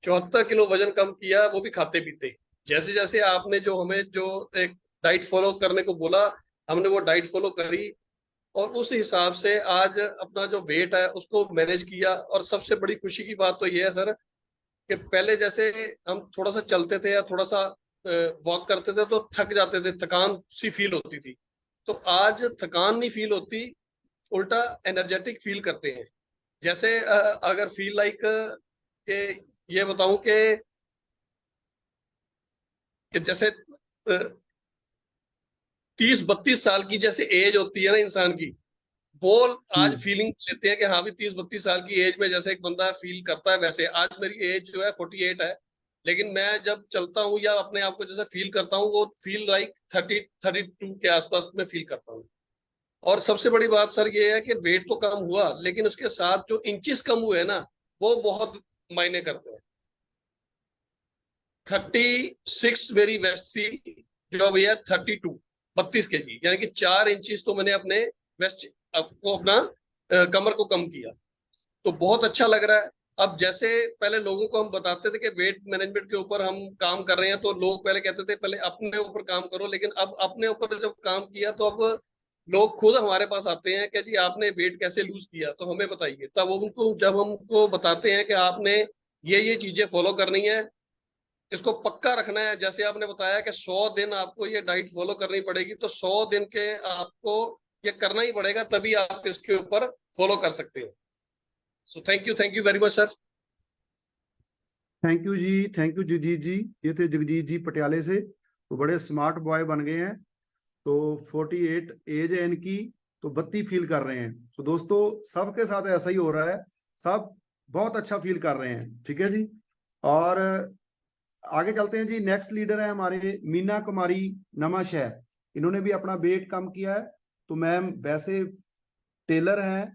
74 किलो वजन कम किया, वो भी खाते पीते। जैसे जैसे आपने जो हमें जो एक डाइट फॉलो करने को बोला, हमने वो डाइट फॉलो करी और उस हिसाब से आज अपना जो वेट है उसको मैनेज किया। और सबसे बड़ी खुशी की बात तो ये है सर कि पहले जैसे हम थोड़ा सा चलते थे या थोड़ा सा वॉक करते थे तो थक जाते थे, थकान सी फील होती थी। तो आज थकान नहीं फील होती, उल्टा एनर्जेटिक फील करते हैं। जैसे अगर फील लाइक के ये बताऊं कि जैसे 30-32 साल की जैसे एज होती है ना इंसान की, वो आज फीलिंग लेते हैं कि हाँ भी 30-32 साल की एज में जैसे एक बंदा फील करता है, वैसे आज मेरी एज जो है 48 है, लेकिन मैं जब चलता हूँ या अपने आप को जैसे फील करता हूँ वो फील लाइक 30-32 के आसपास में फील करता हूँ। और सबसे बड़ी बात सर ये है कि वेट तो कम हुआ, लेकिन उसके साथ जो इंचेस कम हुए ना वो बहुत मायने करते हैं। 36 मेरी वेस्ट थी, जो अभी है 32 kg, यानी कि 4 इंचेस तो मैंने अपने वेस्ट को अपना कमर को कम किया, तो बहुत अच्छा लग रहा है। अब जैसे पहले लोगों को हम बताते थे कि वेट मैनेजमेंट के ऊपर हम काम कर रहे हैं, तो लोग पहले कहते थे पहले अपने ऊपर काम करो, लेकिन अब अपने ऊपर जब काम किया तो अब लोग खुद हमारे पास आते हैं कि जी आपने वेट कैसे लूज किया, तो हमें बताइए। तब उनको जब हमको बताते हैं कि आपने ये चीजें फॉलो करनी है, इसको पक्का रखना है, जैसे आपने बताया कि 100 दिन आपको ये डाइट फॉलो करनी पड़ेगी, तो 100 दिन के आपको ये करना ही पड़ेगा, तभी आप इसके ऊपर फॉलो कर सकते हो। So thank you very much sir. Thank you जी, थैंक यू जगजीत जी। ये थे जगजीत जी पटियाले से, तो बड़े स्मार्ट बॉय बन गए हैं। तो 48 एज है इनकी, तो 32 फील कर रहे हैं। तो दोस्तों सबके साथ ऐसा ही हो रहा है, सब बहुत अच्छा फील कर रहे हैं। ठीक है जी, और आगे चलते हैं जी। नेक्स्ट लीडर है हमारे मीना कुमारी नमाशहर, इन्होंने भी अपना वेट कम किया है। तो मैम वैसे टेलर हैं,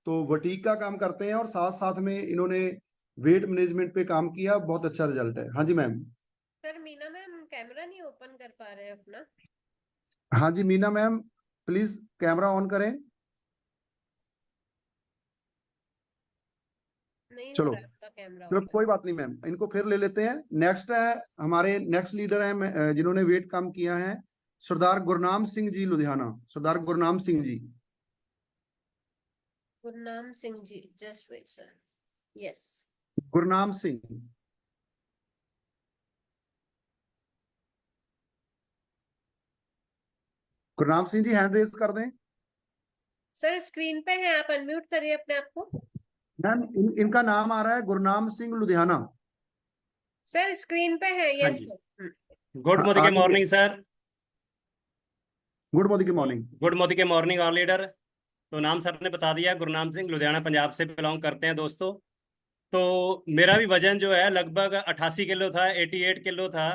तो बुटीक का काम करते हैं और साथ साथ में इन्होंने वेट मैनेजमेंट पे काम किया, बहुत अच्छा रिजल्ट है। हाँ जी ma'am. Sir Meena ma'am camera नहीं ओपन कर पा रहे हैं अपना। हाँ जी Meena ma'am, please camera on करें। नहीं हो चलो रहा है आपका कैमरा चलो ओपन। कोई बात नहीं मैम, इनको फिर ले लेते हैं। नेक्स्ट है हमारे नेक्स्ट लीडर है जिन्होंने वेट कम किया है, Sardar Gurnam Singh ji Ludhiana. Sardar Gurnam Singh ji. Gurnam Singh ji, just wait sir. Yes. Gurnam Singh. Gurnam Singh ji hand raise कर दें। सर स्क्रीन पे है, आप अनम्यूट करिए अपने आप को। मैम इनका नाम आ रहा है गुरनाम सिंह लुधियाना। सर स्क्रीन पे है, हाँ यस जी। सर। गुड हाँ, मोदी के आगे morning sir. Good morning, morning. Good Modi के मॉर्निंग ऑल लीडर। तो नाम सर ने बता दिया, गुरनाम सिंह लुधियाना पंजाब से बिलोंग करते हैं दोस्तों। तो मेरा भी वजन जो है लगभग 88 किलो था, 88 किलो था।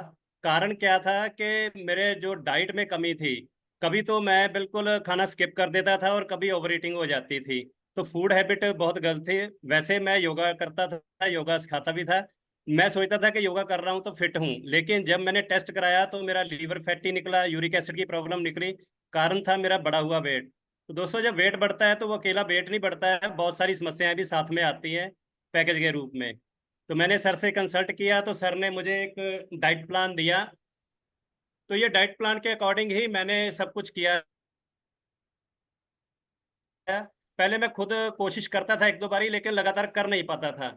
कारण क्या था कि मेरे जो डाइट में कमी थी, कभी तो मैं बिल्कुल खाना स्किप कर देता था और कभी ओवर ईटिंग हो जाती थी। तो फूड हैबिट बहुत गलत थी। वैसे मैं योगा करता था, योगा सिखाता भी था। मैं सोचता था कि योगा कर रहा हूँ तो फिट हूँ, लेकिन जब मैंने टेस्ट कराया तो मेरा लीवर फैटी निकला, यूरिक एसिड की प्रॉब्लम निकली। कारण था मेरा बढ़ा हुआ वेट। तो दोस्तों जब वेट बढ़ता है तो वो अकेला वेट नहीं बढ़ता है, बहुत सारी समस्याएं भी साथ में आती हैं पैकेज के रूप में। तो मैंने सर से कंसल्ट किया तो सर ने मुझे एक डाइट प्लान दिया। तो ये डाइट प्लान के अकॉर्डिंग ही मैंने सब कुछ किया। पहले मैं खुद कोशिश करता था 1-2 बारी, लेकिन लगातार कर नहीं पाता था।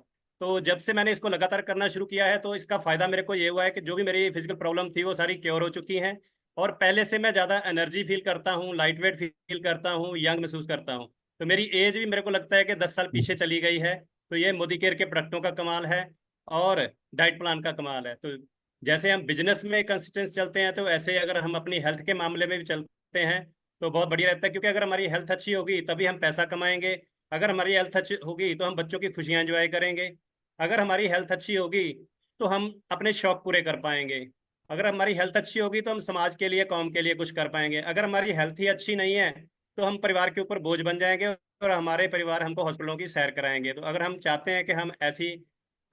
तो जब से मैंने इसको लगातार करना शुरू किया है तो इसका फायदा मेरे को ये हुआ है कि जो भी मेरी फिजिकल प्रॉब्लम थी वो सारी क्योर हो चुकी हैं। और पहले से मैं ज़्यादा एनर्जी फील करता हूँ, लाइट वेट फील करता हूँ, यंग महसूस करता हूँ। तो मेरी एज भी मेरे को लगता है कि 10 साल पीछे चली गई है। तो ये मोदी केयर के प्रोडक्टों का कमाल है और डाइट प्लान का कमाल है। तो जैसे हम बिजनेस में कंसिस्टेंस चलते हैं, तो ऐसे अगर हम अपनी हेल्थ के मामले में भी चलते हैं तो बहुत बढ़िया रहता है। क्योंकि अगर हमारी हेल्थ अच्छी होगी तभी हम पैसा कमाएंगे। अगर हमारी हेल्थ अच्छी होगी तो हम बच्चों की खुशियां एंजॉय करेंगे। अगर हमारी हेल्थ अच्छी होगी तो हम अपने शौक पूरे कर पाएंगे। अगर हमारी हेल्थ अच्छी होगी तो हम समाज के लिए, कौम के लिए कुछ कर पाएंगे। अगर हमारी हेल्थ ही अच्छी नहीं है तो हम परिवार के ऊपर बोझ बन जाएंगे और हमारे परिवार हमको हॉस्पिटलों की सैर कराएंगे। तो अगर हम चाहते हैं कि हम ऐसी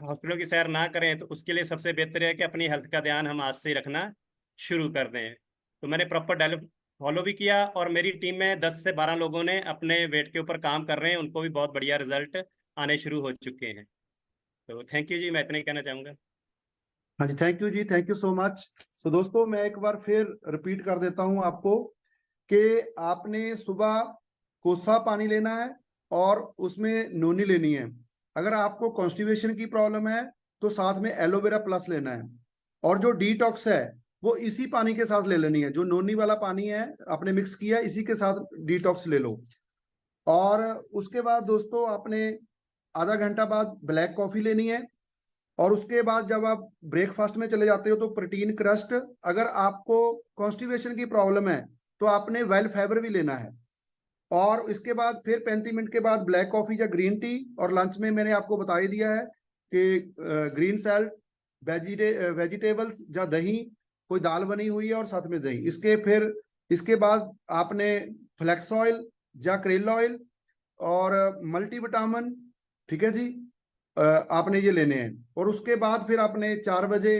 हॉस्पिटलों की सैर ना करें तो उसके लिए सबसे बेहतर है कि अपनी हेल्थ का ध्यान हम आज से ही रखना शुरू कर दें। तो मैंने प्रॉपर डाइट फॉलो भी किया और मेरी टीम में 10 से 12 लोगों ने अपने वेट के ऊपर काम कर रहे हैं, उनको भी बहुत बढ़िया रिजल्ट आने शुरू हो चुके हैं। तो थैंक यू जी, मैं इतना ही कहना चाहूँगा। हाँ जी थैंक यू जी, थैंक यू सो मच। तो दोस्तों मैं एक बार फिर रिपीट कर देता हूं आपको कि आपने सुबह कोसा पानी लेना है और उसमें नोनी लेनी है। अगर आपको कॉन्स्टिपेशन की प्रॉब्लम है तो साथ में एलोवेरा प्लस लेना है। और जो डिटॉक्स है वो इसी पानी के साथ ले लेनी है, जो नोनी वाला पानी है आपने मिक्स किया, इसी के साथ डिटॉक्स ले लो। और उसके बाद दोस्तों आपने आधा घंटा बाद ब्लैक कॉफी लेनी है, और उसके बाद जब आप ब्रेकफास्ट में चले जाते हो तो प्रोटीन क्रस्ट। अगर आपको कॉन्स्टिपेशन की प्रॉब्लम है तो आपने वेल फाइबर भी लेना है। और इसके बाद फिर 35 मिनट के बाद ब्लैक कॉफी या ग्रीन टी। और लंच में मैंने आपको बता ही दिया है कि ग्रीन सैलड, वेजिटेबल्स या दही, कोई दाल बनी हुई है और साथ में दही। इसके बाद आपने फ्लैक्स ऑयल या करेला ऑयल और मल्टीविटामिन, ठीक है जी, आपने ये लेने हैं। और उसके बाद फिर आपने 4 बजे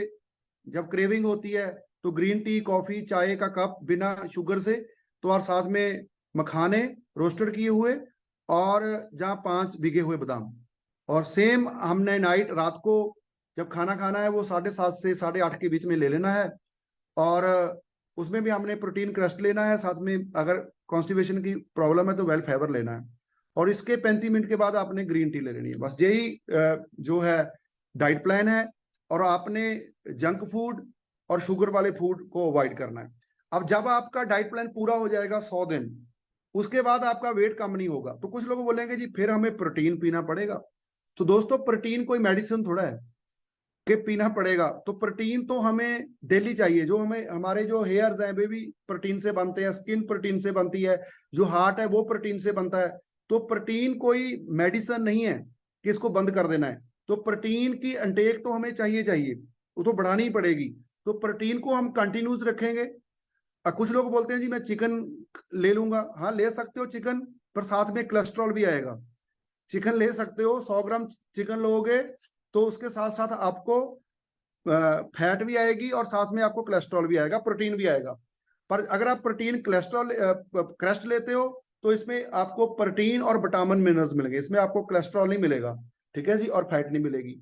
जब क्रेविंग होती है तो ग्रीन टी, कॉफी, चाय का कप बिना शुगर से, तो और साथ में मखाने रोस्टेड किए हुए, और जहाँ 5 भिगे हुए बादाम। और सेम हमने नाइट, रात को जब खाना खाना है वो 7:30 से 8:30 के बीच में ले लेना है। और उसमें भी हमने प्रोटीन क्रस्ट लेना है, साथ में अगर कॉन्स्टिपेशन की प्रॉब्लम है तो वेल फाइबर लेना है। और इसके 35 मिनट के बाद आपने ग्रीन टी ले लेनी है। बस यही जो है डाइट प्लान है। और आपने जंक फूड और शुगर वाले फूड को अवॉइड करना है। अब जब आपका डाइट प्लान पूरा हो जाएगा 100 दिन, उसके बाद आपका वेट कम नहीं होगा, तो कुछ लोग बोलेंगे जी फिर हमें प्रोटीन पीना पड़ेगा। तो दोस्तों, प्रोटीन कोई मेडिसिन थोड़ा है कि पीना पड़ेगा। तो प्रोटीन तो हमें डेली चाहिए। जो हमारे जो हेयर्स हैं वे भी प्रोटीन से बनते हैं, स्किन प्रोटीन से बनती है, जो हार्ट है वो प्रोटीन से बनता है। तो प्रोटीन कोई मेडिसिन नहीं है कि इसको बंद कर देना है। तो प्रोटीन की इंटेक तो हमें चाहिए, वो तो बढ़ानी ही पड़ेगी। तो प्रोटीन को हम कंटिन्यूस रखेंगे। कुछ लोग बोलते हैं जी मैं चिकन ले लूंगा। हाँ, ले सकते हो चिकन, पर साथ में कोलेस्ट्रॉल भी आएगा। चिकन ले सकते हो, 100 ग्राम चिकन लोगे तो उसके साथ साथ आपको फैट भी आएगी और साथ में आपको कोलेस्ट्रॉल भी आएगा, प्रोटीन भी आएगा। पर अगर आप प्रोटीन क्रस्ट लेते हो तो इसमें आपको प्रोटीन और विटामिन मिनरल्स मिलेंगे, इसमें आपको कोलेस्ट्रॉल नहीं मिलेगा, ठीक है जी, और फैट नहीं मिलेगी।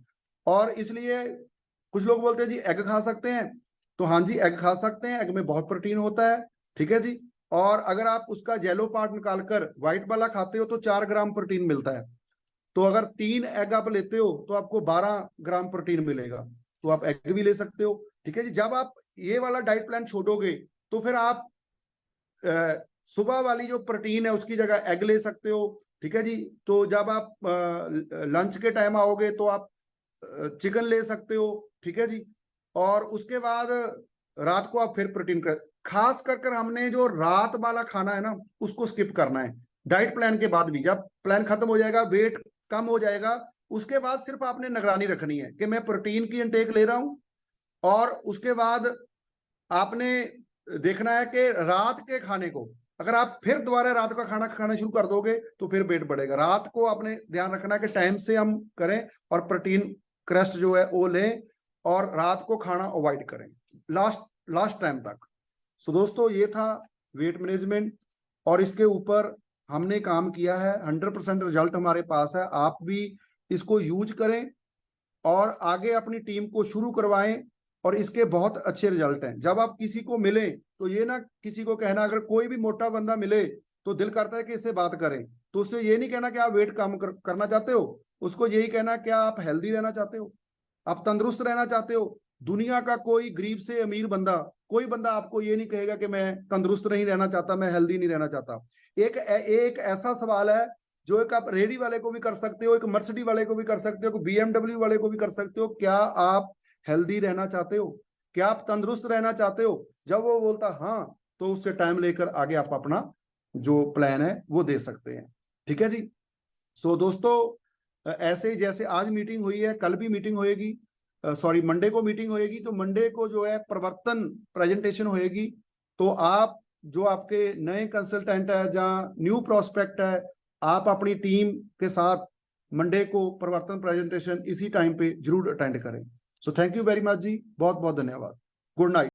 और इसलिए कुछ लोग बोलते हैं जी एग खा सकते हैं। तो हाँ जी, एग खा सकते हैं, एग में बहुत प्रोटीन होता है, ठीक है जी। और अगर आप उसका येलो पार्ट निकालकर व्हाइट वाला खाते हो तो 4 ग्राम प्रोटीन मिलता है। तो अगर 3 एग आप लेते हो तो आपको 12 ग्राम प्रोटीन मिलेगा। तो आप एग भी ले सकते हो, ठीक है जी। जब आप ये वाला डाइट प्लान छोड़ोगे तो फिर आप सुबह वाली जो प्रोटीन है उसकी जगह एग ले सकते हो, ठीक है जी। तो जब आप लंच के टाइम आओगे तो आप चिकन ले सकते हो, ठीक है जी। और उसके बाद रात को आप फिर प्रोटीन खास कर हमने जो रात वाला खाना है ना उसको स्किप करना है डाइट प्लान के बाद भी। जब प्लान खत्म हो जाएगा, वेट कम हो जाएगा, उसके बाद सिर्फ आपने निगरानी रखनी है कि मैं प्रोटीन की इंटेक ले रहा हूं। और उसके बाद आपने देखना है कि रात के खाने को अगर आप फिर दोबारा रात का खाना खाना शुरू कर दोगे तो फिर वेट बढ़ेगा। रात को आपने ध्यान रखना है कि टाइम से हम करें और प्रोटीन क्रस्ट जो है वो लें और रात को खाना अवॉइड करें लास्ट टाइम तक। सो दोस्तों, ये था वेट मैनेजमेंट और इसके ऊपर हमने काम किया है। 100% रिजल्ट हमारे पास है। आप भी इसको यूज करें और आगे अपनी टीम को शुरू करवाएं और इसके बहुत अच्छे रिजल्ट हैं। जब आप किसी को मिले तो ये ना किसी को कहना, अगर कोई भी मोटा बंदा मिले तो दिल करता है कि इससे बात करें, तो उससे ये नहीं कहना कि आप वेट कम करना चाहते हो, उसको यही कहना क्या आप हेल्दी रहना चाहते हो, आप तंदुरुस्त रहना चाहते हो। दुनिया का कोई गरीब से अमीर बंदा, कोई बंदा आपको ये नहीं कहेगा कि मैं तंदुरुस्त नहीं रहना चाहता, मैं हेल्दी नहीं रहना चाहता। एक ऐसा सवाल है जो एक आप रेडी वाले को भी कर सकते हो, एक मर्सिडीज वाले को भी कर सकते हो, BMW वाले को भी कर सकते हो। क्या आप हेल्दी रहना चाहते हो? क्या आप तंदुरुस्त रहना चाहते हो? जब वो बोलता हाँ, तो उससे टाइम लेकर आगे आप अपना जो प्लान है वो दे सकते हैं, ठीक है जी। सो दोस्तों, ऐसे जैसे आज मीटिंग हुई है, कल भी मीटिंग होएगी, सॉरी मंडे को मीटिंग होएगी। तो मंडे को जो है प्रवर्तन प्रेजेंटेशन होएगी। तो आप जो आपके नए कंसल्टेंट है, जहाँ न्यू प्रोस्पेक्ट है, आप अपनी टीम के साथ मंडे को प्रवर्तन प्रेजेंटेशन इसी टाइम पे जरूर अटेंड करें। So thank you very much जी, बहुत बहुत धन्यवाद। Good night.